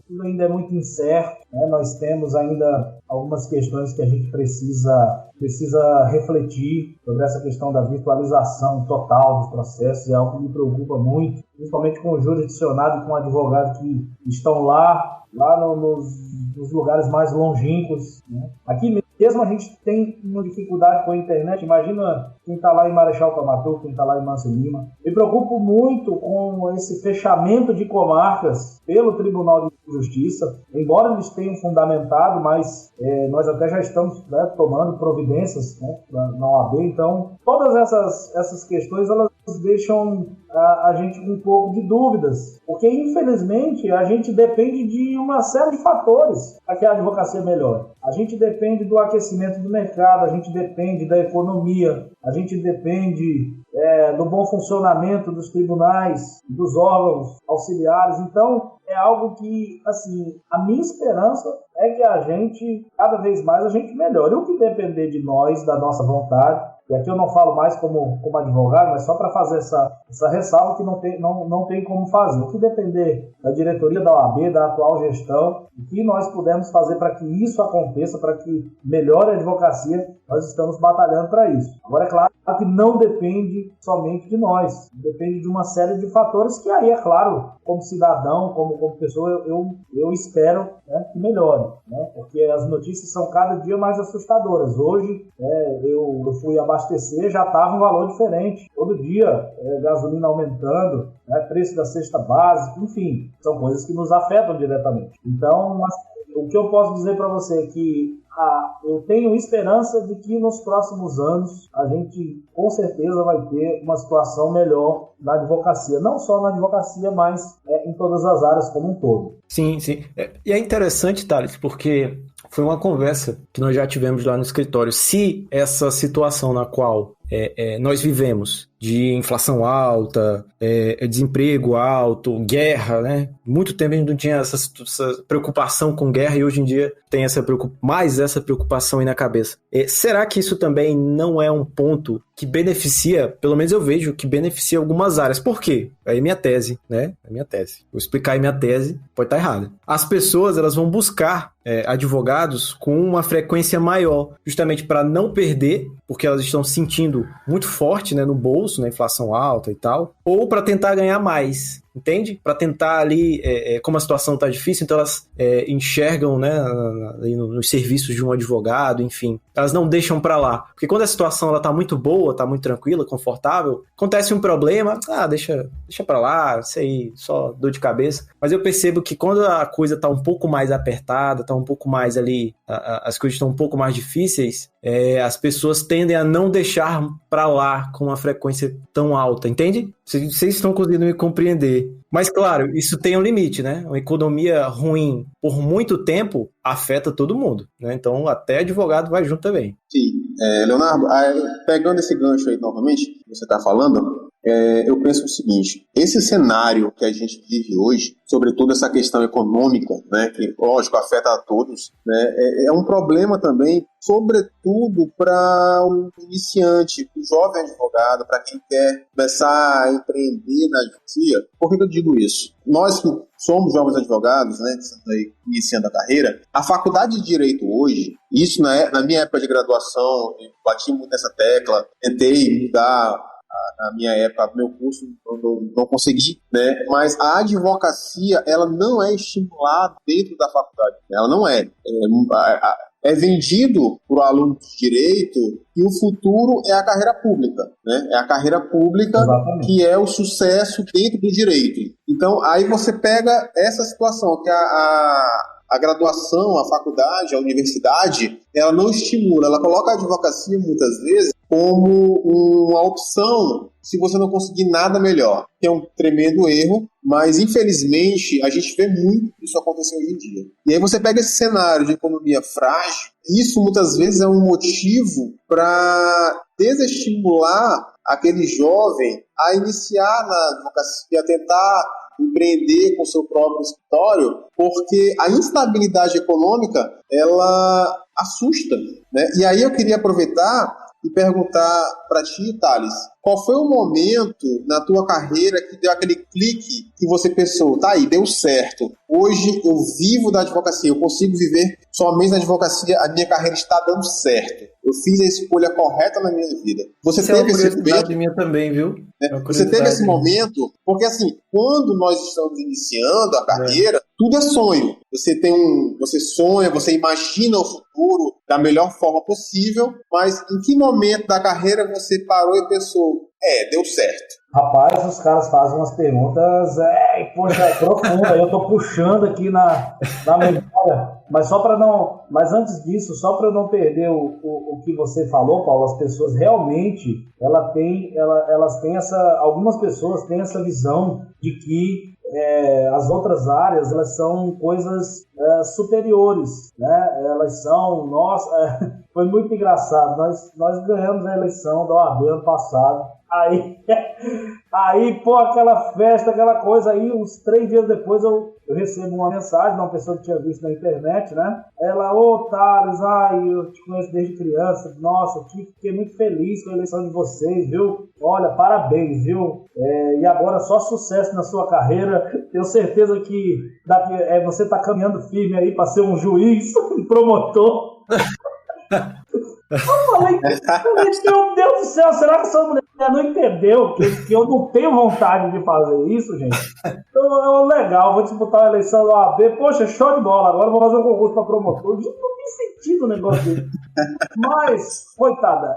incerto, né? Nós temos ainda algumas questões que a gente precisa refletir sobre essa questão da virtualização total dos processos, é algo que me preocupa muito, principalmente com o jurisdicionado e com advogados que estão lá nos lugares mais longínquos, né? Aqui mesmo a gente tem uma dificuldade com a internet. Imagina quem está lá em Marechal Tamatur, quem está lá em Manso Lima. Me preocupo muito com esse fechamento de comarcas pelo Tribunal de Justiça, embora eles tenham fundamentado, mas nós até já estamos, né, tomando providências, né, na OAB. Então, todas essas questões, elas deixam a gente com um pouco de dúvidas, porque infelizmente a gente depende de uma série de fatores para que a advocacia melhore. A gente depende do aquecimento do mercado, a gente depende da economia, a gente depende do bom funcionamento dos tribunais, dos órgãos auxiliares. Então, é algo que, assim, a minha esperança é que a gente, cada vez mais, a gente melhore. O que depender de nós, da nossa vontade, e aqui eu não falo mais como advogado, mas só para fazer essa ressalva que não tem como fazer. O que depender da diretoria da OAB, da atual gestão, o que nós pudermos fazer para que isso aconteça, para que melhore a advocacia, nós estamos batalhando para isso. Agora, é claro que não depende somente de nós, depende de uma série de fatores que aí, é claro, como cidadão, como pessoa, eu espero, né, que melhore, né, porque as notícias são cada dia mais assustadoras. Hoje, eu fui abastecer, já estava um valor diferente. Todo dia, gasolina aumentando, né, preço da cesta básica, enfim, são coisas que nos afetam diretamente. Então, o que eu posso dizer para você é que eu tenho esperança de que nos próximos anos a gente com certeza vai ter uma situação melhor na advocacia, não só na advocacia, mas em todas as áreas como um todo. Sim, sim. E é interessante, Thales, porque foi uma conversa que nós já tivemos lá no escritório. Se essa situação na qual nós vivemos, de inflação alta, desemprego alto, guerra, né? Muito tempo a gente não tinha essa preocupação com guerra e hoje em dia tem mais essa preocupação aí na cabeça. Será que isso também não é um ponto que beneficia, pelo menos eu vejo que beneficia algumas áreas? Por quê? Aí minha tese, né? É minha tese. Vou explicar aí minha tese, pode estar errada. As pessoas, elas vão buscar advogados com uma frequência maior, justamente para não perder, porque elas estão sentindo muito forte, né, no bolso, na inflação alta e tal, ou para tentar ganhar mais, entende? Para tentar ali, como a situação está difícil, então elas enxergam, né, nos serviços de um advogado, enfim, elas não deixam para lá, porque quando a situação ela tá muito boa, tá muito tranquila, confortável, acontece um problema, deixa para lá, isso aí, só dor de cabeça. Mas eu percebo que quando a coisa tá um pouco mais apertada, tá um pouco mais ali, as coisas estão um pouco mais difíceis, as pessoas tendem a não deixar para lá com uma frequência tão alta, entende? Vocês estão conseguindo me compreender. Mas, claro, isso tem um limite, né? Uma economia ruim por muito tempo afeta todo mundo, né? Então, até advogado vai junto também. Sim. Leonardo, pegando esse gancho aí novamente, que você está falando, eu penso o seguinte: esse cenário que a gente vive hoje, sobretudo essa questão econômica, né, que, lógico, afeta a todos, né, é um problema também, sobretudo para o iniciante, o jovem advogado, para quem quer começar a empreender na advocacia. Por que eu digo isso? Nós que somos jovens advogados, né, que estamos aí iniciando a carreira, a faculdade de Direito hoje, isso na minha época de graduação, eu bati muito nessa tecla, tentei mudar na minha época, meu curso, não consegui, né? Mas a advocacia, ela não é estimulada dentro da faculdade. Ela não é. É vendido para o aluno de direito que o futuro é a carreira pública, né? É a carreira pública. Exatamente. Que é o sucesso dentro do direito. Então, aí você pega essa situação que a graduação, a faculdade, a universidade, ela não estimula, ela coloca a advocacia muitas vezes como uma opção se você não conseguir nada melhor, que é um tremendo erro, mas infelizmente a gente vê muito isso acontecer hoje em dia. E aí você pega esse cenário de economia frágil, isso muitas vezes é um motivo para desestimular aquele jovem a iniciar na advocacia, a tentar empreender com seu próprio escritório, porque a instabilidade econômica, ela assusta, né? E aí eu queria aproveitar e perguntar para ti, Thales, qual foi o momento na tua carreira que deu aquele clique que você pensou, tá aí, deu certo. Hoje eu vivo da advocacia, eu consigo viver somente na advocacia, a minha carreira está dando certo. Eu fiz a escolha correta na minha vida. Você teve esse momento? Minha também, viu? Você teve esse momento, porque assim, quando nós estamos iniciando a carreira, tudo é sonho. Você sonha, você imagina o futuro da melhor forma possível, mas em que momento da carreira você parou e pensou, deu certo? Rapaz, os caras fazem umas perguntas profundas. Eu tô puxando aqui na memória, mas antes disso, só para eu não perder o que você falou, Paulo, as pessoas realmente elas têm algumas pessoas têm essa visão de que as outras áreas elas são coisas superiores, né? Elas são, foi muito engraçado. Nós ganhamos a eleição da OAB ano passado. Aí, pô, aquela festa, aquela coisa, aí uns 3 dias depois eu recebo uma mensagem de uma pessoa que tinha visto na internet, né? Ela, Thales, eu te conheço desde criança, nossa, fiquei muito feliz com a eleição de vocês, viu? Olha, parabéns, viu? E agora só sucesso na sua carreira, tenho certeza que você tá caminhando firme aí para ser um juiz, um promotor. Eu falei, meu Deus do céu, será que essa mulher não entendeu que eu não tenho vontade de fazer isso, gente? Então, legal, vou disputar a eleição da OAB, poxa, show de bola, agora eu vou fazer um concurso para promotor. Não tem sentido o negócio dele. Mas, coitada,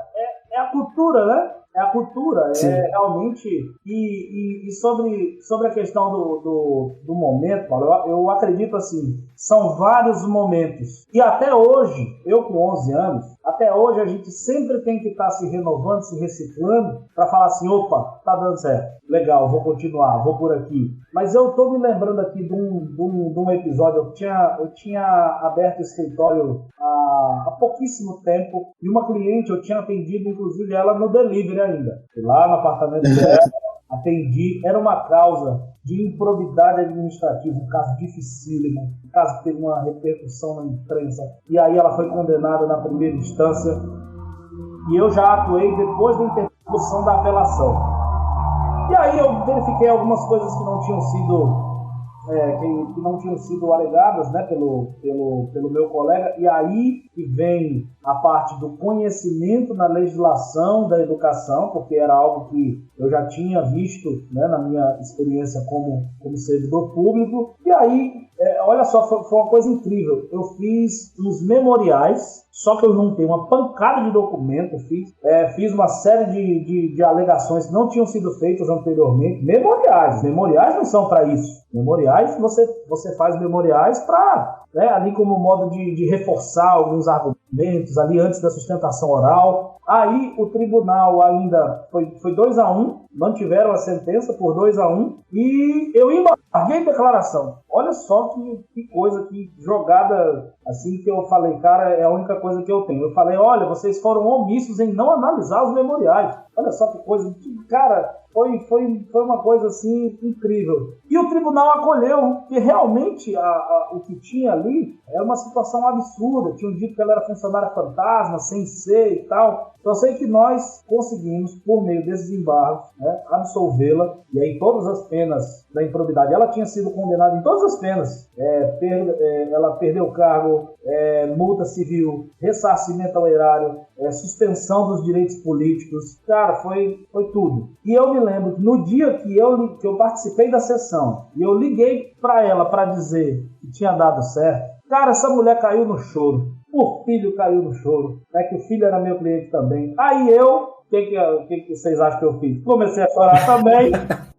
é a cultura, né? É a cultura, Sim. Realmente. E sobre a questão do momento, Paulo, eu acredito assim, são vários momentos. E até hoje, eu com 11 anos, até hoje a gente sempre tem que estar se renovando, se reciclando, para falar assim, opa, tá dando certo, legal, vou continuar, vou por aqui. Mas eu tô me lembrando aqui de um episódio, eu tinha aberto o escritório há pouquíssimo tempo, e uma cliente, eu tinha atendido, inclusive, ela no delivery ainda. Fui lá no apartamento dela, atendi, era uma causa de improbidade administrativa, um caso dificílimo, um caso que teve uma repercussão na imprensa, e aí ela foi condenada na primeira instância, e eu já atuei depois da interposição da apelação. E aí eu verifiquei algumas coisas que não tinham sido alegadas, né, pelo meu colega, e aí que vem a parte do conhecimento na legislação da educação, porque era algo que eu já tinha visto, né, na minha experiência como servidor público. E aí, olha só, foi uma coisa incrível. Eu fiz uns memoriais, só que eu juntei uma pancada de documentos, fiz uma série de alegações que não tinham sido feitas anteriormente. Memoriais não são para isso. Memoriais, você faz memoriais para, né, ali como modo de reforçar alguns argumentos ali antes da sustentação oral. Aí o tribunal ainda foi 2-1, mantiveram a sentença por 2-1 e eu embarguei a declaração. Olha só que coisa, que jogada assim, que eu falei, cara, é a única coisa que eu tenho. Eu falei, olha, vocês foram omissos em não analisar os memoriais. Olha só que coisa, cara, foi uma coisa assim incrível. E o tribunal acolheu, que realmente o que tinha ali era uma situação absurda. Tinham dito que ela era funcionária fantasma, sem ser e tal. Então eu sei que nós conseguimos, por meio desses embargos, né, absolvê-la. E aí todas as penas da improbidade, ela tinha sido condenada em todas as penas. Ela perdeu o cargo, multa civil, ressarcimento ao erário, suspensão dos direitos políticos. Cara, foi tudo. E eu me lembro que no dia que eu participei da sessão e eu liguei para ela para dizer que tinha dado certo, cara, essa mulher caiu no choro. O filho caiu no choro, né, que o filho era meu cliente também. Aí o que vocês acham que eu fiz? Comecei a chorar também.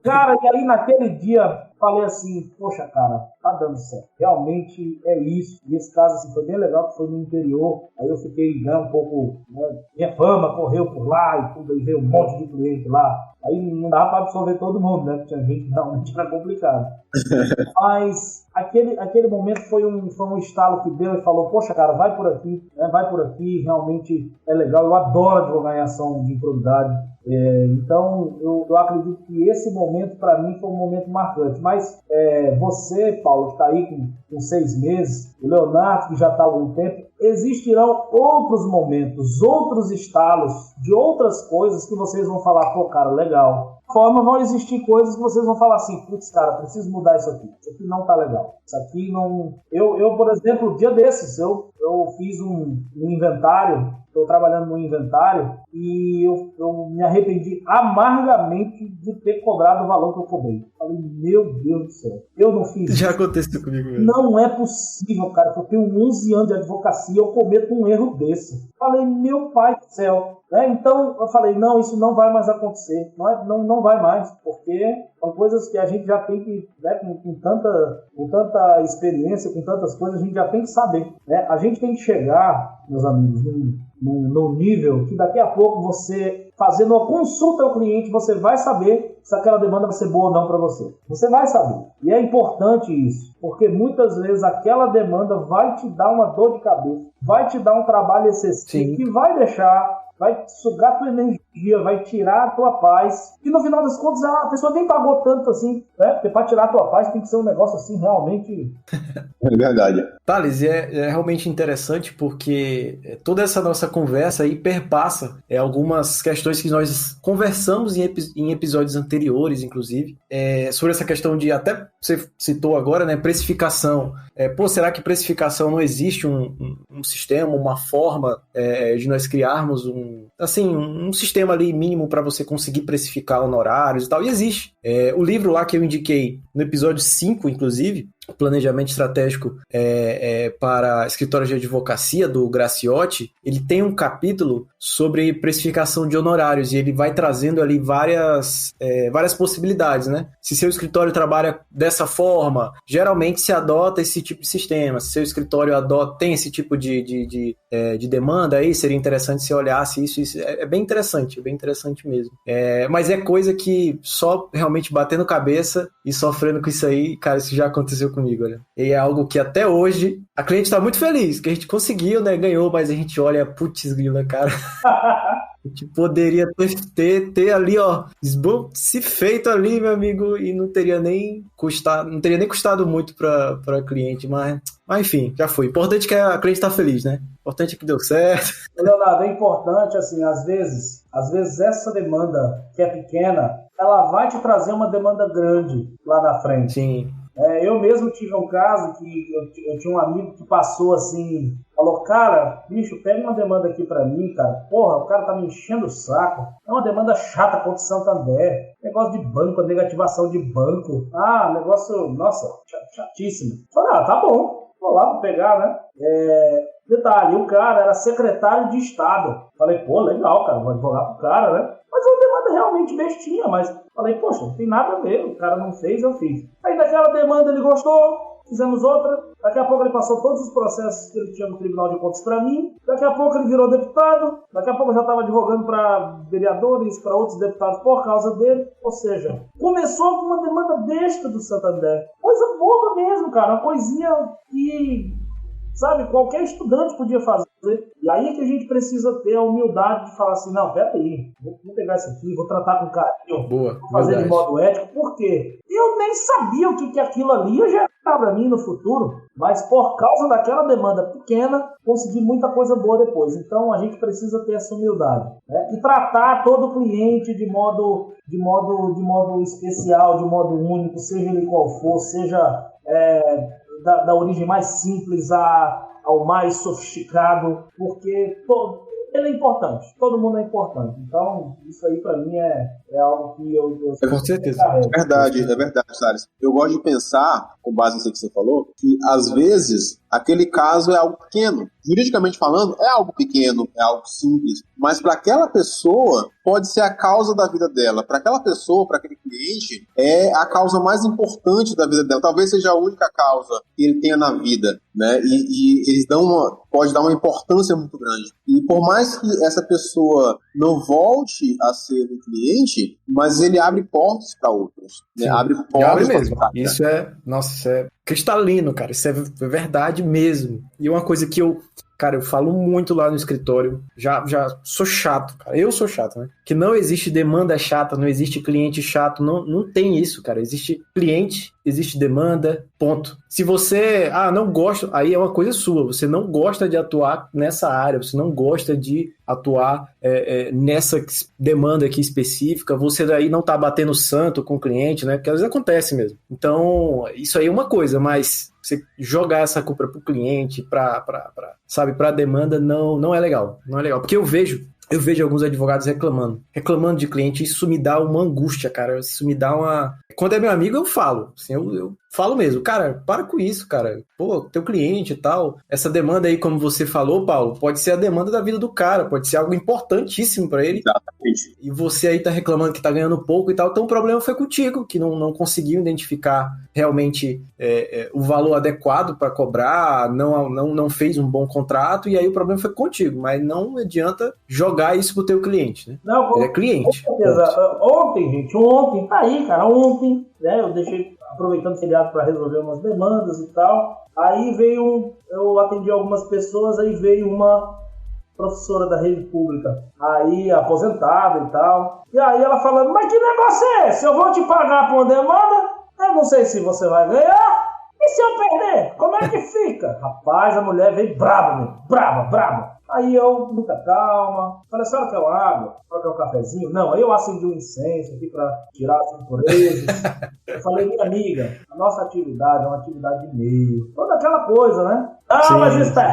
Cara, e aí naquele dia falei assim, poxa, cara, tá dando certo. Realmente é isso. E esse caso assim, foi bem legal, que foi no interior. Aí eu fiquei, né, um pouco, né, minha fama correu por lá e tudo, aí veio um monte de cliente lá. Aí não dava para absorver todo mundo, né? Porque tinha gente que realmente era complicado. Mas aquele momento foi um estalo que deu e falou, poxa, cara, vai por aqui, né? Vai por aqui, realmente é legal. Eu adoro a advogação de improbidade. Então, eu acredito que esse momento, para mim, foi um momento marcante. Mas você, Paulo, que está aí com 6 meses, o Leonardo, que já está há algum tempo, existirão outros momentos, outros estalos de outras coisas que vocês vão falar, pô, cara, legal. De forma, vão existir coisas que vocês vão falar assim, putz, cara, preciso mudar isso aqui não tá legal. Isso aqui não... Eu por exemplo, um dia desses, eu fiz um inventário, estou trabalhando no inventário, e eu me arrependi amargamente de ter cobrado o valor que eu cobrei. Falei, meu Deus do céu, eu não fiz isso. Já aconteceu comigo mesmo. Não é possível, cara, que eu tenho 11 anos de advocacia e eu cometo um erro desse. Falei, meu pai do céu. Então, eu falei, não, isso não vai mais acontecer. Não vai mais, porque são coisas que a gente já tem que, né, com tanta experiência, com tantas coisas, a gente já tem que saber. Né? A gente tem que chegar, meus amigos, num nível que daqui a pouco você, fazendo uma consulta ao cliente, você vai saber se aquela demanda vai ser boa ou não para você. Você vai saber. E é importante isso, porque muitas vezes aquela demanda vai te dar uma dor de cabeça, vai te dar um trabalho excessivo, que vai sugar tua energia, vai tirar a tua paz. E no final das contas, a pessoa nem pagou tanto assim, né? Porque para tirar a tua paz tem que ser um negócio assim, realmente... É verdade. Thales, é realmente interessante porque toda essa nossa conversa aí perpassa algumas questões que nós conversamos em episódios anteriores, inclusive, sobre essa questão de, até você citou agora, né, precificação. Será que precificação não existe um sistema, uma forma de nós criarmos um sistema ali mínimo para você conseguir precificar honorários e tal? E existe. O livro lá que eu indiquei no episódio 5, inclusive, Planejamento Estratégico para Escritórios de Advocacia, do Graciotti, ele tem um capítulo sobre precificação de honorários e ele vai trazendo ali várias possibilidades, né? Se seu escritório trabalha dessa forma, geralmente se adota esse tipo de sistema. Se seu escritório tem esse tipo de demanda, aí seria interessante se olhasse isso. É bem interessante mesmo. Mas é coisa que só realmente batendo cabeça e sofrendo com isso aí, cara, isso já aconteceu comigo, olha. E é algo que até hoje a cliente tá muito feliz, que a gente conseguiu, né, ganhou, mas a gente olha, putz, grila, cara. A gente poderia ter ali, ó, se feito ali, meu amigo, e não teria nem custado muito pra cliente, mas enfim, já foi. Importante é que a cliente tá feliz, né? Importante é que deu certo. Leonardo, é importante, assim, às vezes essa demanda que é pequena, ela vai te trazer uma demanda grande lá na frente. Sim. Eu mesmo tive um caso que eu tinha um amigo que passou assim, falou, cara, bicho, pega uma demanda aqui pra mim, cara. Porra, o cara tá me enchendo o saco. É uma demanda chata contra o Santander. Negócio de banco, negativação de banco. Negócio, nossa, chatíssimo. Falei, tá bom, vou lá pra pegar, né? Detalhe, o cara era secretário de Estado. Falei, pô, legal, cara, vou advogar pro cara, né? Mas é uma demanda realmente bestinha, mas falei, poxa, não tem nada a ver, o cara não fez, eu fiz. Aí daquela demanda ele gostou, fizemos outra, daqui a pouco ele passou todos os processos que ele tinha no Tribunal de Contas para mim, daqui a pouco ele virou deputado, daqui a pouco eu já estava advogando para vereadores, para outros deputados por causa dele, ou seja, começou com uma demanda besta do Santander. Coisa boba mesmo, cara, uma coisinha que, sabe, qualquer estudante podia fazer. E aí é que a gente precisa ter a humildade de falar assim, não, peraí, vou pegar isso aqui, vou tratar com carinho, vou fazer de modo ético. Por quê? Eu nem sabia o que aquilo ali ia gerar para mim no futuro, mas por causa daquela demanda pequena, consegui muita coisa boa depois. Então a gente precisa ter essa humildade, né? E tratar todo cliente de modo especial, de modo único, seja ele qual for, seja da origem mais simples ao mais sofisticado, porque ele é importante, todo mundo é importante. Então, isso aí pra mim é algo que eu com certeza. É verdade, Thales. Eu gosto de pensar, com base nisso que você falou, que às vezes aquele caso é algo pequeno. Juridicamente falando, é algo pequeno, é algo simples, mas para aquela pessoa pode ser a causa da vida dela. Para aquela pessoa, para aquele cliente, é a causa mais importante da vida dela. Talvez seja a única causa que ele tenha na vida, né? E eles pode dar uma importância muito grande. E por mais que essa pessoa não volte a ser um cliente, mas ele abre portas para outros, né? Abre portas mesmo. Isso é cristalino, cara. Isso é verdade mesmo. E uma coisa que eu Cara, eu falo muito lá no escritório, já sou chato, cara. Eu sou chato, né? Que não existe demanda chata, não existe cliente chato, não tem isso, cara. Existe cliente, existe demanda, ponto. Se você, não gosta, aí é uma coisa sua, você não gosta de atuar nessa área, você não gosta de atuar nessa demanda aqui específica, você daí não tá batendo santo com o cliente, né? Porque às vezes acontece mesmo. Então, isso aí é uma coisa, mas você jogar essa culpa pro cliente, pra demanda, não é legal. Não é legal. Porque eu vejo alguns advogados reclamando de cliente, isso me dá uma angústia, cara. Isso me dá uma... Quando é meu amigo, eu falo. Assim, eu falo mesmo. Cara, para com isso, cara. Pô, teu cliente e tal. Essa demanda aí, como você falou, Paulo, pode ser a demanda da vida do cara. Pode ser algo importantíssimo para ele. Exatamente. E você aí tá reclamando que tá ganhando pouco e tal. Então o problema foi contigo, que não conseguiu identificar realmente o valor adequado para cobrar, não fez um bom contrato, e aí o problema foi contigo. Mas não adianta jogar isso pro teu cliente, né? Não, ele é cliente. Com certeza. Ontem, tá aí, cara, né, eu deixei, aproveitando o feriado para resolver umas demandas e tal, aí eu atendi algumas pessoas, aí veio uma professora da rede pública, aí aposentada e tal, e aí ela falando, mas que negócio é esse? Eu vou te pagar por uma demanda, eu não sei se você vai ganhar, e se eu perder, como é que fica? Rapaz, a mulher veio brava. Aí eu, muita calma, falei, a senhora quer uma água? A senhora quer um cafezinho? Não, aí eu acendi um incenso aqui para tirar as impurezas. Eu falei, minha amiga, a nossa atividade é uma atividade de meio. Toda aquela coisa, né? Sim. Mas isso tá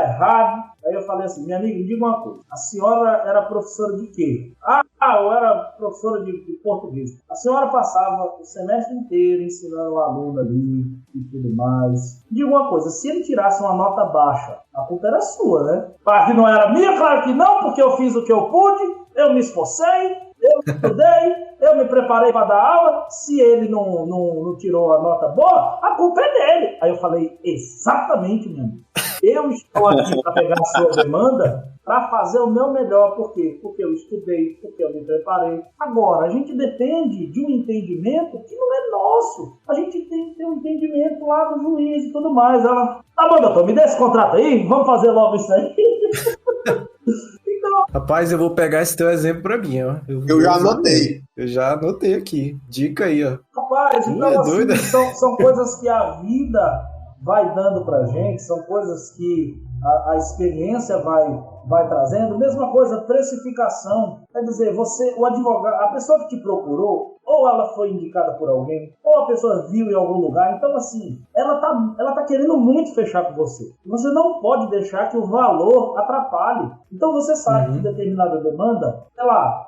errado. Aí eu falei assim, minha amiga, me diga uma coisa. A senhora era professora de quê? Eu era professora de português. A senhora passava o semestre inteiro ensinando o aluno ali e tudo mais. Me diga uma coisa, se ele tirasse uma nota baixa, a culpa era sua, né? Claro que não era minha, claro que não, porque eu fiz o que eu pude, eu me esforcei, eu estudei, eu me preparei para dar aula. Se ele não tirou a nota boa, a culpa é dele. Aí eu falei, exatamente, meu amigo. Eu estou aqui para pegar a sua demanda para fazer o meu melhor. Por quê? Porque eu estudei, porque eu me preparei. Agora, a gente depende de um entendimento que não é nosso. A gente tem que ter um entendimento lá do juiz e tudo mais. Ela, tá bom, doutor, me dê esse contrato aí, vamos fazer logo isso aí. Então... Rapaz, eu vou pegar esse teu exemplo para mim, ó. Eu já anotei. Eu já anotei aqui. Dica aí, ó. Rapaz, então assim, são coisas que a vida vai dando pra gente, são coisas que a experiência vai trazendo. Mesma coisa, precificação. Quer dizer, o advogado, a pessoa que te procurou, ou ela foi indicada por alguém, ou a pessoa viu em algum lugar. Então, assim, ela tá querendo muito fechar com você. Você não pode deixar que o valor atrapalhe. Então, você sabe que determinada demanda, sei lá,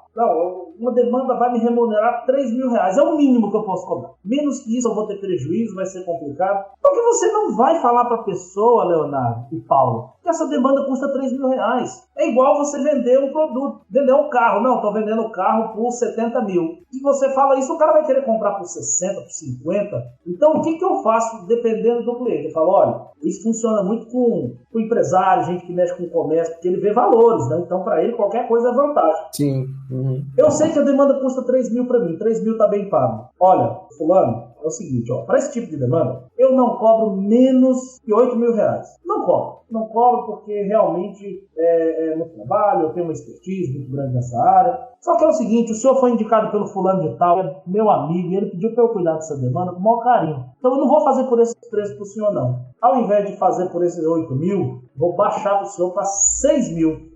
uma demanda vai me remunerar R$3.000. É o mínimo que eu posso cobrar. Menos que isso eu vou ter prejuízo, vai ser complicado. Porque você não vai falar para a pessoa, Leonardo e Paulo, que essa demanda custa R$3.000. É igual você vender um produto, vender um carro. Não, estou vendendo o carro por 70 mil. Se você fala isso, o cara vai querer comprar por 60, por 50. Então, o que eu faço dependendo do cliente? Eu falo, olha, isso funciona muito com empresário, gente que mexe com comércio, porque ele vê valores, né? Então, para ele, qualquer coisa é vantagem. Sim. Eu sei que a demanda custa 3 mil para mim, 3 mil tá bem pago. Olha, fulano, é o seguinte, para esse tipo de demanda, eu não cobro menos que R$8.000. Não cobro porque realmente é muito trabalho, eu tenho uma expertise muito grande nessa área. Só que é o seguinte, o senhor foi indicado pelo fulano de tal, é meu amigo, e ele pediu para eu cuidar dessa demanda com o maior carinho. Então eu não vou fazer por esse preço pro senhor, não. Ao invés de fazer por esses 8 mil, vou baixar pro senhor para 6 mil.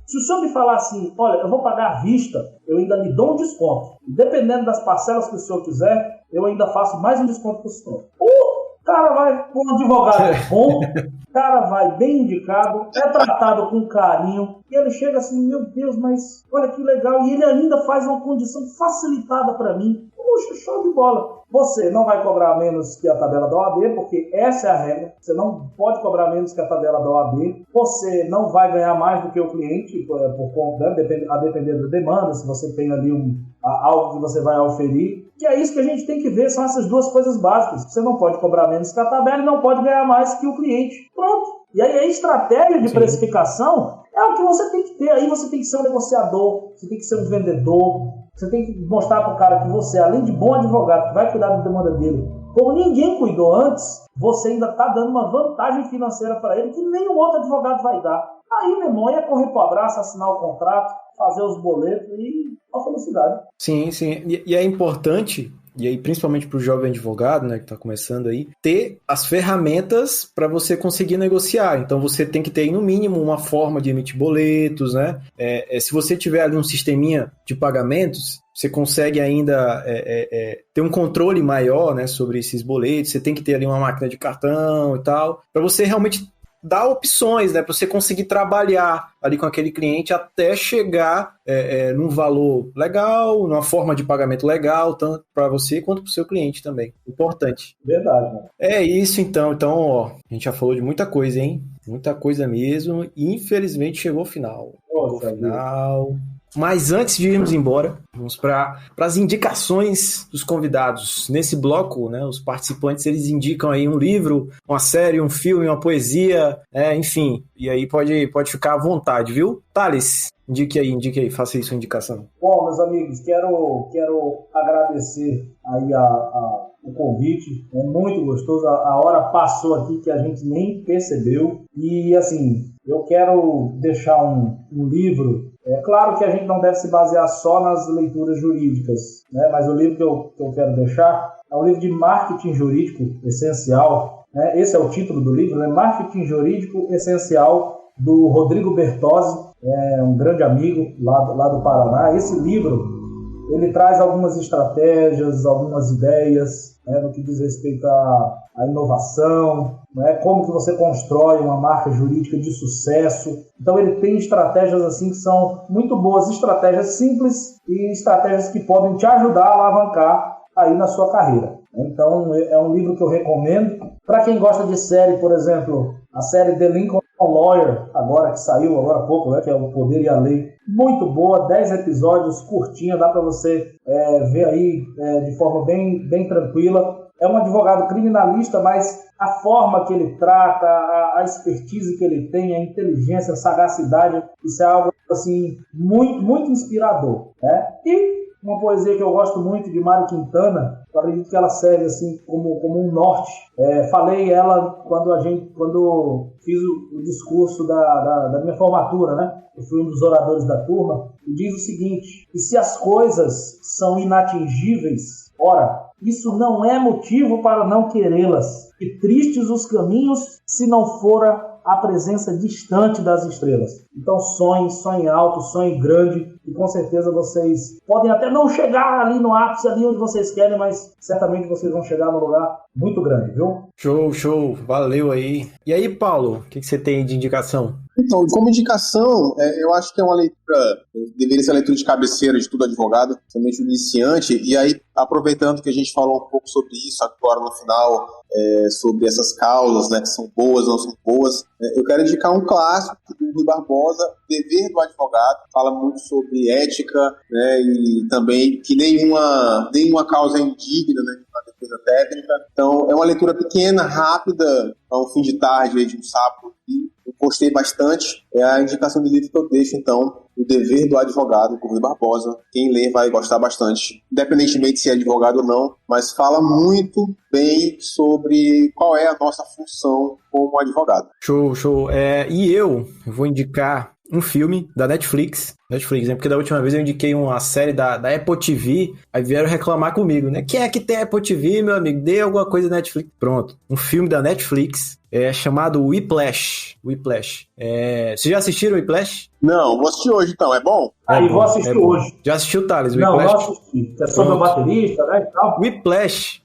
Se o senhor me falar assim, olha, eu vou pagar à vista, eu ainda lhe dou um desconto. Dependendo das parcelas que o senhor quiser, eu ainda faço mais um desconto para o senhor. O cara vai com um advogado bom, o cara vai bem indicado, é tratado com carinho, e ele chega assim, meu Deus, mas olha que legal, e ele ainda faz uma condição facilitada para mim. Puxa, show de bola. Você não vai cobrar menos que a tabela da OAB, porque essa é a regra. Você não pode cobrar menos que a tabela da OAB. Você não vai ganhar mais do que o cliente, a depender da demanda, se você tem ali algo que você vai oferir. Que é isso que a gente tem que ver, são essas duas coisas básicas. Você não pode cobrar menos que a tabela e não pode ganhar mais que o cliente. Pronto. E aí a estratégia de precificação é o que você tem que ter. Aí você tem que ser um negociador, você tem que ser um vendedor. Você tem que mostrar para o cara que você, além de bom advogado, que vai cuidar da demanda dele, como ninguém cuidou antes, você ainda está dando uma vantagem financeira para ele que nenhum outro advogado vai dar. Aí, meu irmão, ia correr pro abraço, assinar o contrato, fazer os boletos e a felicidade. Sim, sim. E é importante, e aí principalmente para o jovem advogado, né, que está começando aí, ter as ferramentas para você conseguir negociar. Então você tem que ter, no mínimo, uma forma de emitir boletos, né? Se você tiver ali um sisteminha de pagamentos, você consegue ainda ter um controle maior, né, sobre esses boletos. Você tem que ter ali uma máquina de cartão e tal, para você realmente dar opções, né, para você conseguir trabalhar ali com aquele cliente até chegar num valor legal, numa forma de pagamento legal, tanto para você quanto para o seu cliente também. Importante. Verdade, né? É isso, então. Então, ó, a gente já falou de muita coisa, hein? Muita coisa mesmo. E infelizmente chegou ao final. Mas antes de irmos embora, vamos para as indicações dos convidados. Nesse bloco, né, os participantes eles indicam aí um livro, uma série, um filme, uma poesia, enfim. E aí pode ficar à vontade, viu? Thales, indique aí, faça aí sua indicação. Bom, meus amigos, quero agradecer aí o convite. É muito gostoso. A hora passou aqui que a gente nem percebeu. E, assim, eu quero deixar um livro. É claro que a gente não deve se basear só nas leituras jurídicas, né? Mas o livro que eu quero deixar é um livro de marketing jurídico essencial, né? Esse é o título do livro, né? Marketing Jurídico Essencial, do Rodrigo Bertozzi, um grande amigo lá do Paraná. Esse livro ele traz algumas estratégias, algumas ideias, né, no que diz respeito à inovação, né, como que você constrói uma marca jurídica de sucesso. Então ele tem estratégias assim que são muito boas, estratégias simples e estratégias que podem te ajudar a alavancar aí na sua carreira. Então é um livro que eu recomendo. Para quem gosta de série, por exemplo, a série The Lincoln Lawyer, agora que saiu agora há pouco, né, que é O Poder e a Lei, muito boa, 10 episódios, curtinha, dá para você ver aí de forma bem tranquila. É um advogado criminalista, mas a forma que ele trata, a expertise que ele tem, a inteligência, a sagacidade, isso é algo assim muito, muito inspirador, né? E uma poesia que eu gosto muito, de Mário Quintana, eu acredito que ela serve assim como um norte. Falei ela quando fiz o discurso da minha formatura, né? Eu fui um dos oradores da turma, e diz o seguinte: e se as coisas são inatingíveis, ora, isso não é motivo para não querê-las, e tristes os caminhos se não fora a presença distante das estrelas. Então sonhem alto, sonhem grande, e com certeza vocês podem até não chegar ali no ápice, ali onde vocês querem, mas certamente vocês vão chegar num lugar muito grande, viu? Show, valeu aí. E aí, Paulo, o que você tem de indicação? Então, como indicação, eu acho que é uma leitura, deveria ser a leitura de cabeceira de todo advogado, principalmente o iniciante, e aí, aproveitando que a gente falou um pouco sobre isso agora no final, sobre essas causas, né, que são boas ou não são boas, eu quero indicar um clássico do Rui Barbosa, Dever do Advogado, fala muito sobre ética, né, e também que nenhuma causa é indigna, né, na defesa técnica. Então, é uma leitura pequena, rápida, a um fim de tarde, de um sábado, e eu gostei bastante. É a indicação de livro que eu deixo, então, O Dever do Advogado, do Rui Barbosa. Quem ler vai gostar bastante, independentemente se é advogado ou não, mas fala muito bem sobre qual é a nossa função como advogado. Show. E eu vou indicar um filme da Netflix, né? Porque da última vez eu indiquei uma série da Apple TV, aí vieram reclamar comigo, né? Quem é que tem Apple TV, meu amigo? Dê alguma coisa da Netflix. Pronto, um filme da Netflix chamado Whiplash. Vocês já assistiram Whiplash? Não, vou assistir hoje então, é bom? Vou assistir hoje. Já assistiu, Thales? Não assisti. É sobre o baterista, né? E tal. Whiplash,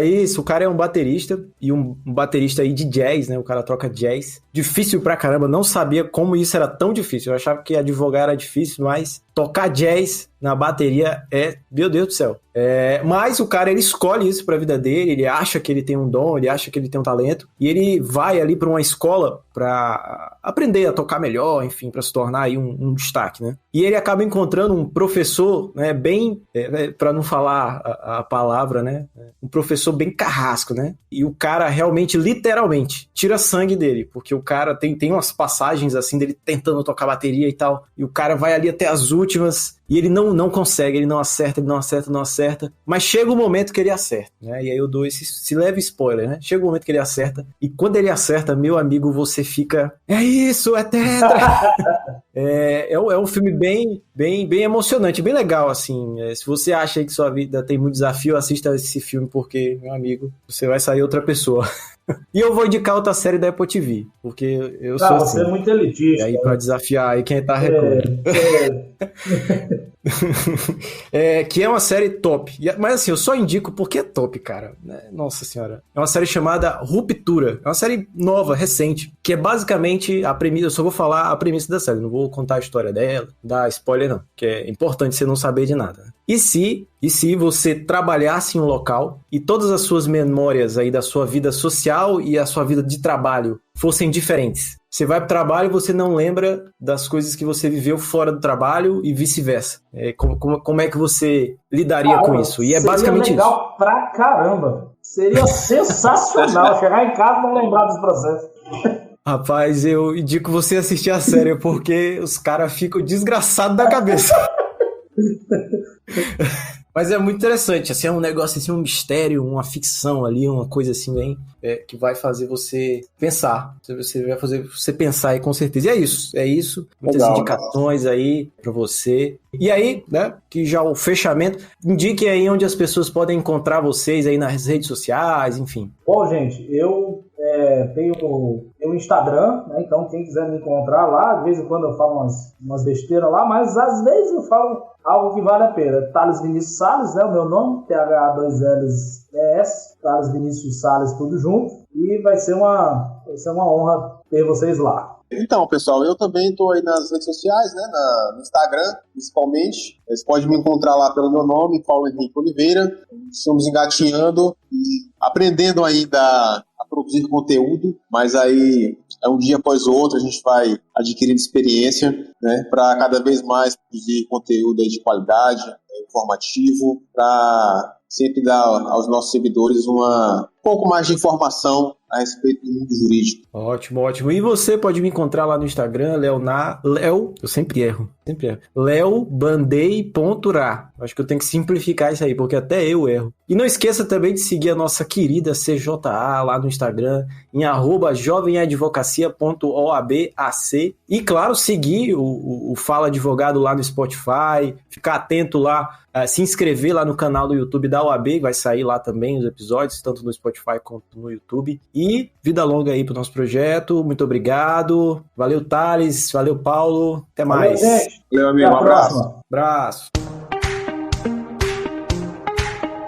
isso, o cara é um baterista, e um baterista aí de jazz, né? O cara toca jazz. Difícil pra caramba, não sabia como isso era tão difícil. Eu achava que advogar era difícil, mas tocar jazz na bateria meu Deus do céu. Mas o cara, ele escolhe isso pra vida dele, ele acha que ele tem um dom, ele acha que ele tem um talento, e ele vai ali pra uma escola pra aprender a tocar melhor, enfim, pra se tornar aí um destaque, né? E ele acaba encontrando um professor, né, bem, pra não falar a palavra, né, um professor bem carrasco, né? E o cara realmente, literalmente, tira sangue dele, porque o cara tem umas passagens assim dele tentando tocar bateria e tal, e o cara vai ali até as últimas últimas, e ele não consegue, ele não acerta, mas chega o momento que ele acerta, né? E aí eu dou se leve spoiler, né? Chega o momento que ele acerta, e quando ele acerta, meu amigo, você fica, é isso, é tetra! É um filme bem emocionante, bem legal, assim. Se você acha que sua vida tem muito desafio, assista esse filme, porque, meu amigo, você vai sair outra pessoa. E eu vou indicar outra série da Apple TV, porque eu sou você assim. é muito elitista. E aí, pra desafiar aí quem tá recordando. Que é uma série top. Mas assim, eu só indico porque é top, cara. Nossa senhora. É uma série chamada Ruptura. É uma série nova, recente, que é basicamente a premissa. Eu só vou falar a premissa da série, não vou contar a história dela, dar spoiler não, que é importante você não saber de nada. E se você trabalhasse em um local e todas as suas memórias aí da sua vida social e a sua vida de trabalho fossem diferentes? Você vai pro trabalho e você não lembra das coisas que você viveu fora do trabalho e vice-versa. Como é que você lidaria com isso? E é basicamente isso. Seria legal pra caramba. Seria sensacional chegar em casa e não lembrar dos processos. Rapaz, eu indico você assistir a série, porque os caras ficam desgraçados da cabeça. Mas é muito interessante, assim, é um negócio assim, um mistério, uma ficção ali, uma coisa assim bem que vai fazer você pensar. Você vai fazer você pensar aí com certeza. E é isso. Muitas indicações aí pra você. E aí, né, que já o fechamento, indique aí onde as pessoas podem encontrar vocês aí nas redes sociais, enfim. Bom, gente, eu tenho o Instagram, né? Então quem quiser me encontrar lá, de vez em quando eu falo umas besteiras lá, mas às vezes eu falo algo que vale a pena. Thales Vinícius Salles, né? O meu nome, TH2LS, Thales Vinícius Salles, tudo junto. E vai ser uma honra ter vocês lá. Então, pessoal, eu também estou aí nas redes sociais, né, no Instagram, principalmente. Vocês podem me encontrar lá pelo meu nome, Paulo Henrique Oliveira. Estamos engatinhando e aprendendo ainda a produzir conteúdo, mas aí é um dia após o outro, a gente vai adquirindo experiência, né, para cada vez mais produzir conteúdo aí de qualidade, informativo, para sempre dar aos nossos seguidores um pouco mais de informação a respeito do mundo jurídico. Ótimo. E você pode me encontrar lá no Instagram, eu sempre erro. leobandei.ra. Acho que eu tenho que simplificar isso aí, porque até eu erro. E não esqueça também de seguir a nossa querida CJA lá no Instagram, em @jovemadvocacia.oabac. E, claro, seguir o Fala Advogado lá no Spotify, ficar atento lá, se inscrever lá no canal do YouTube da OAB, vai sair lá também os episódios, tanto no Spotify quanto no YouTube. E vida longa aí pro nosso projeto. Muito obrigado. Valeu, Thales. Valeu, Paulo. Até mais. Valeu, gente. Valeu, amigo. Um abraço. Abraço.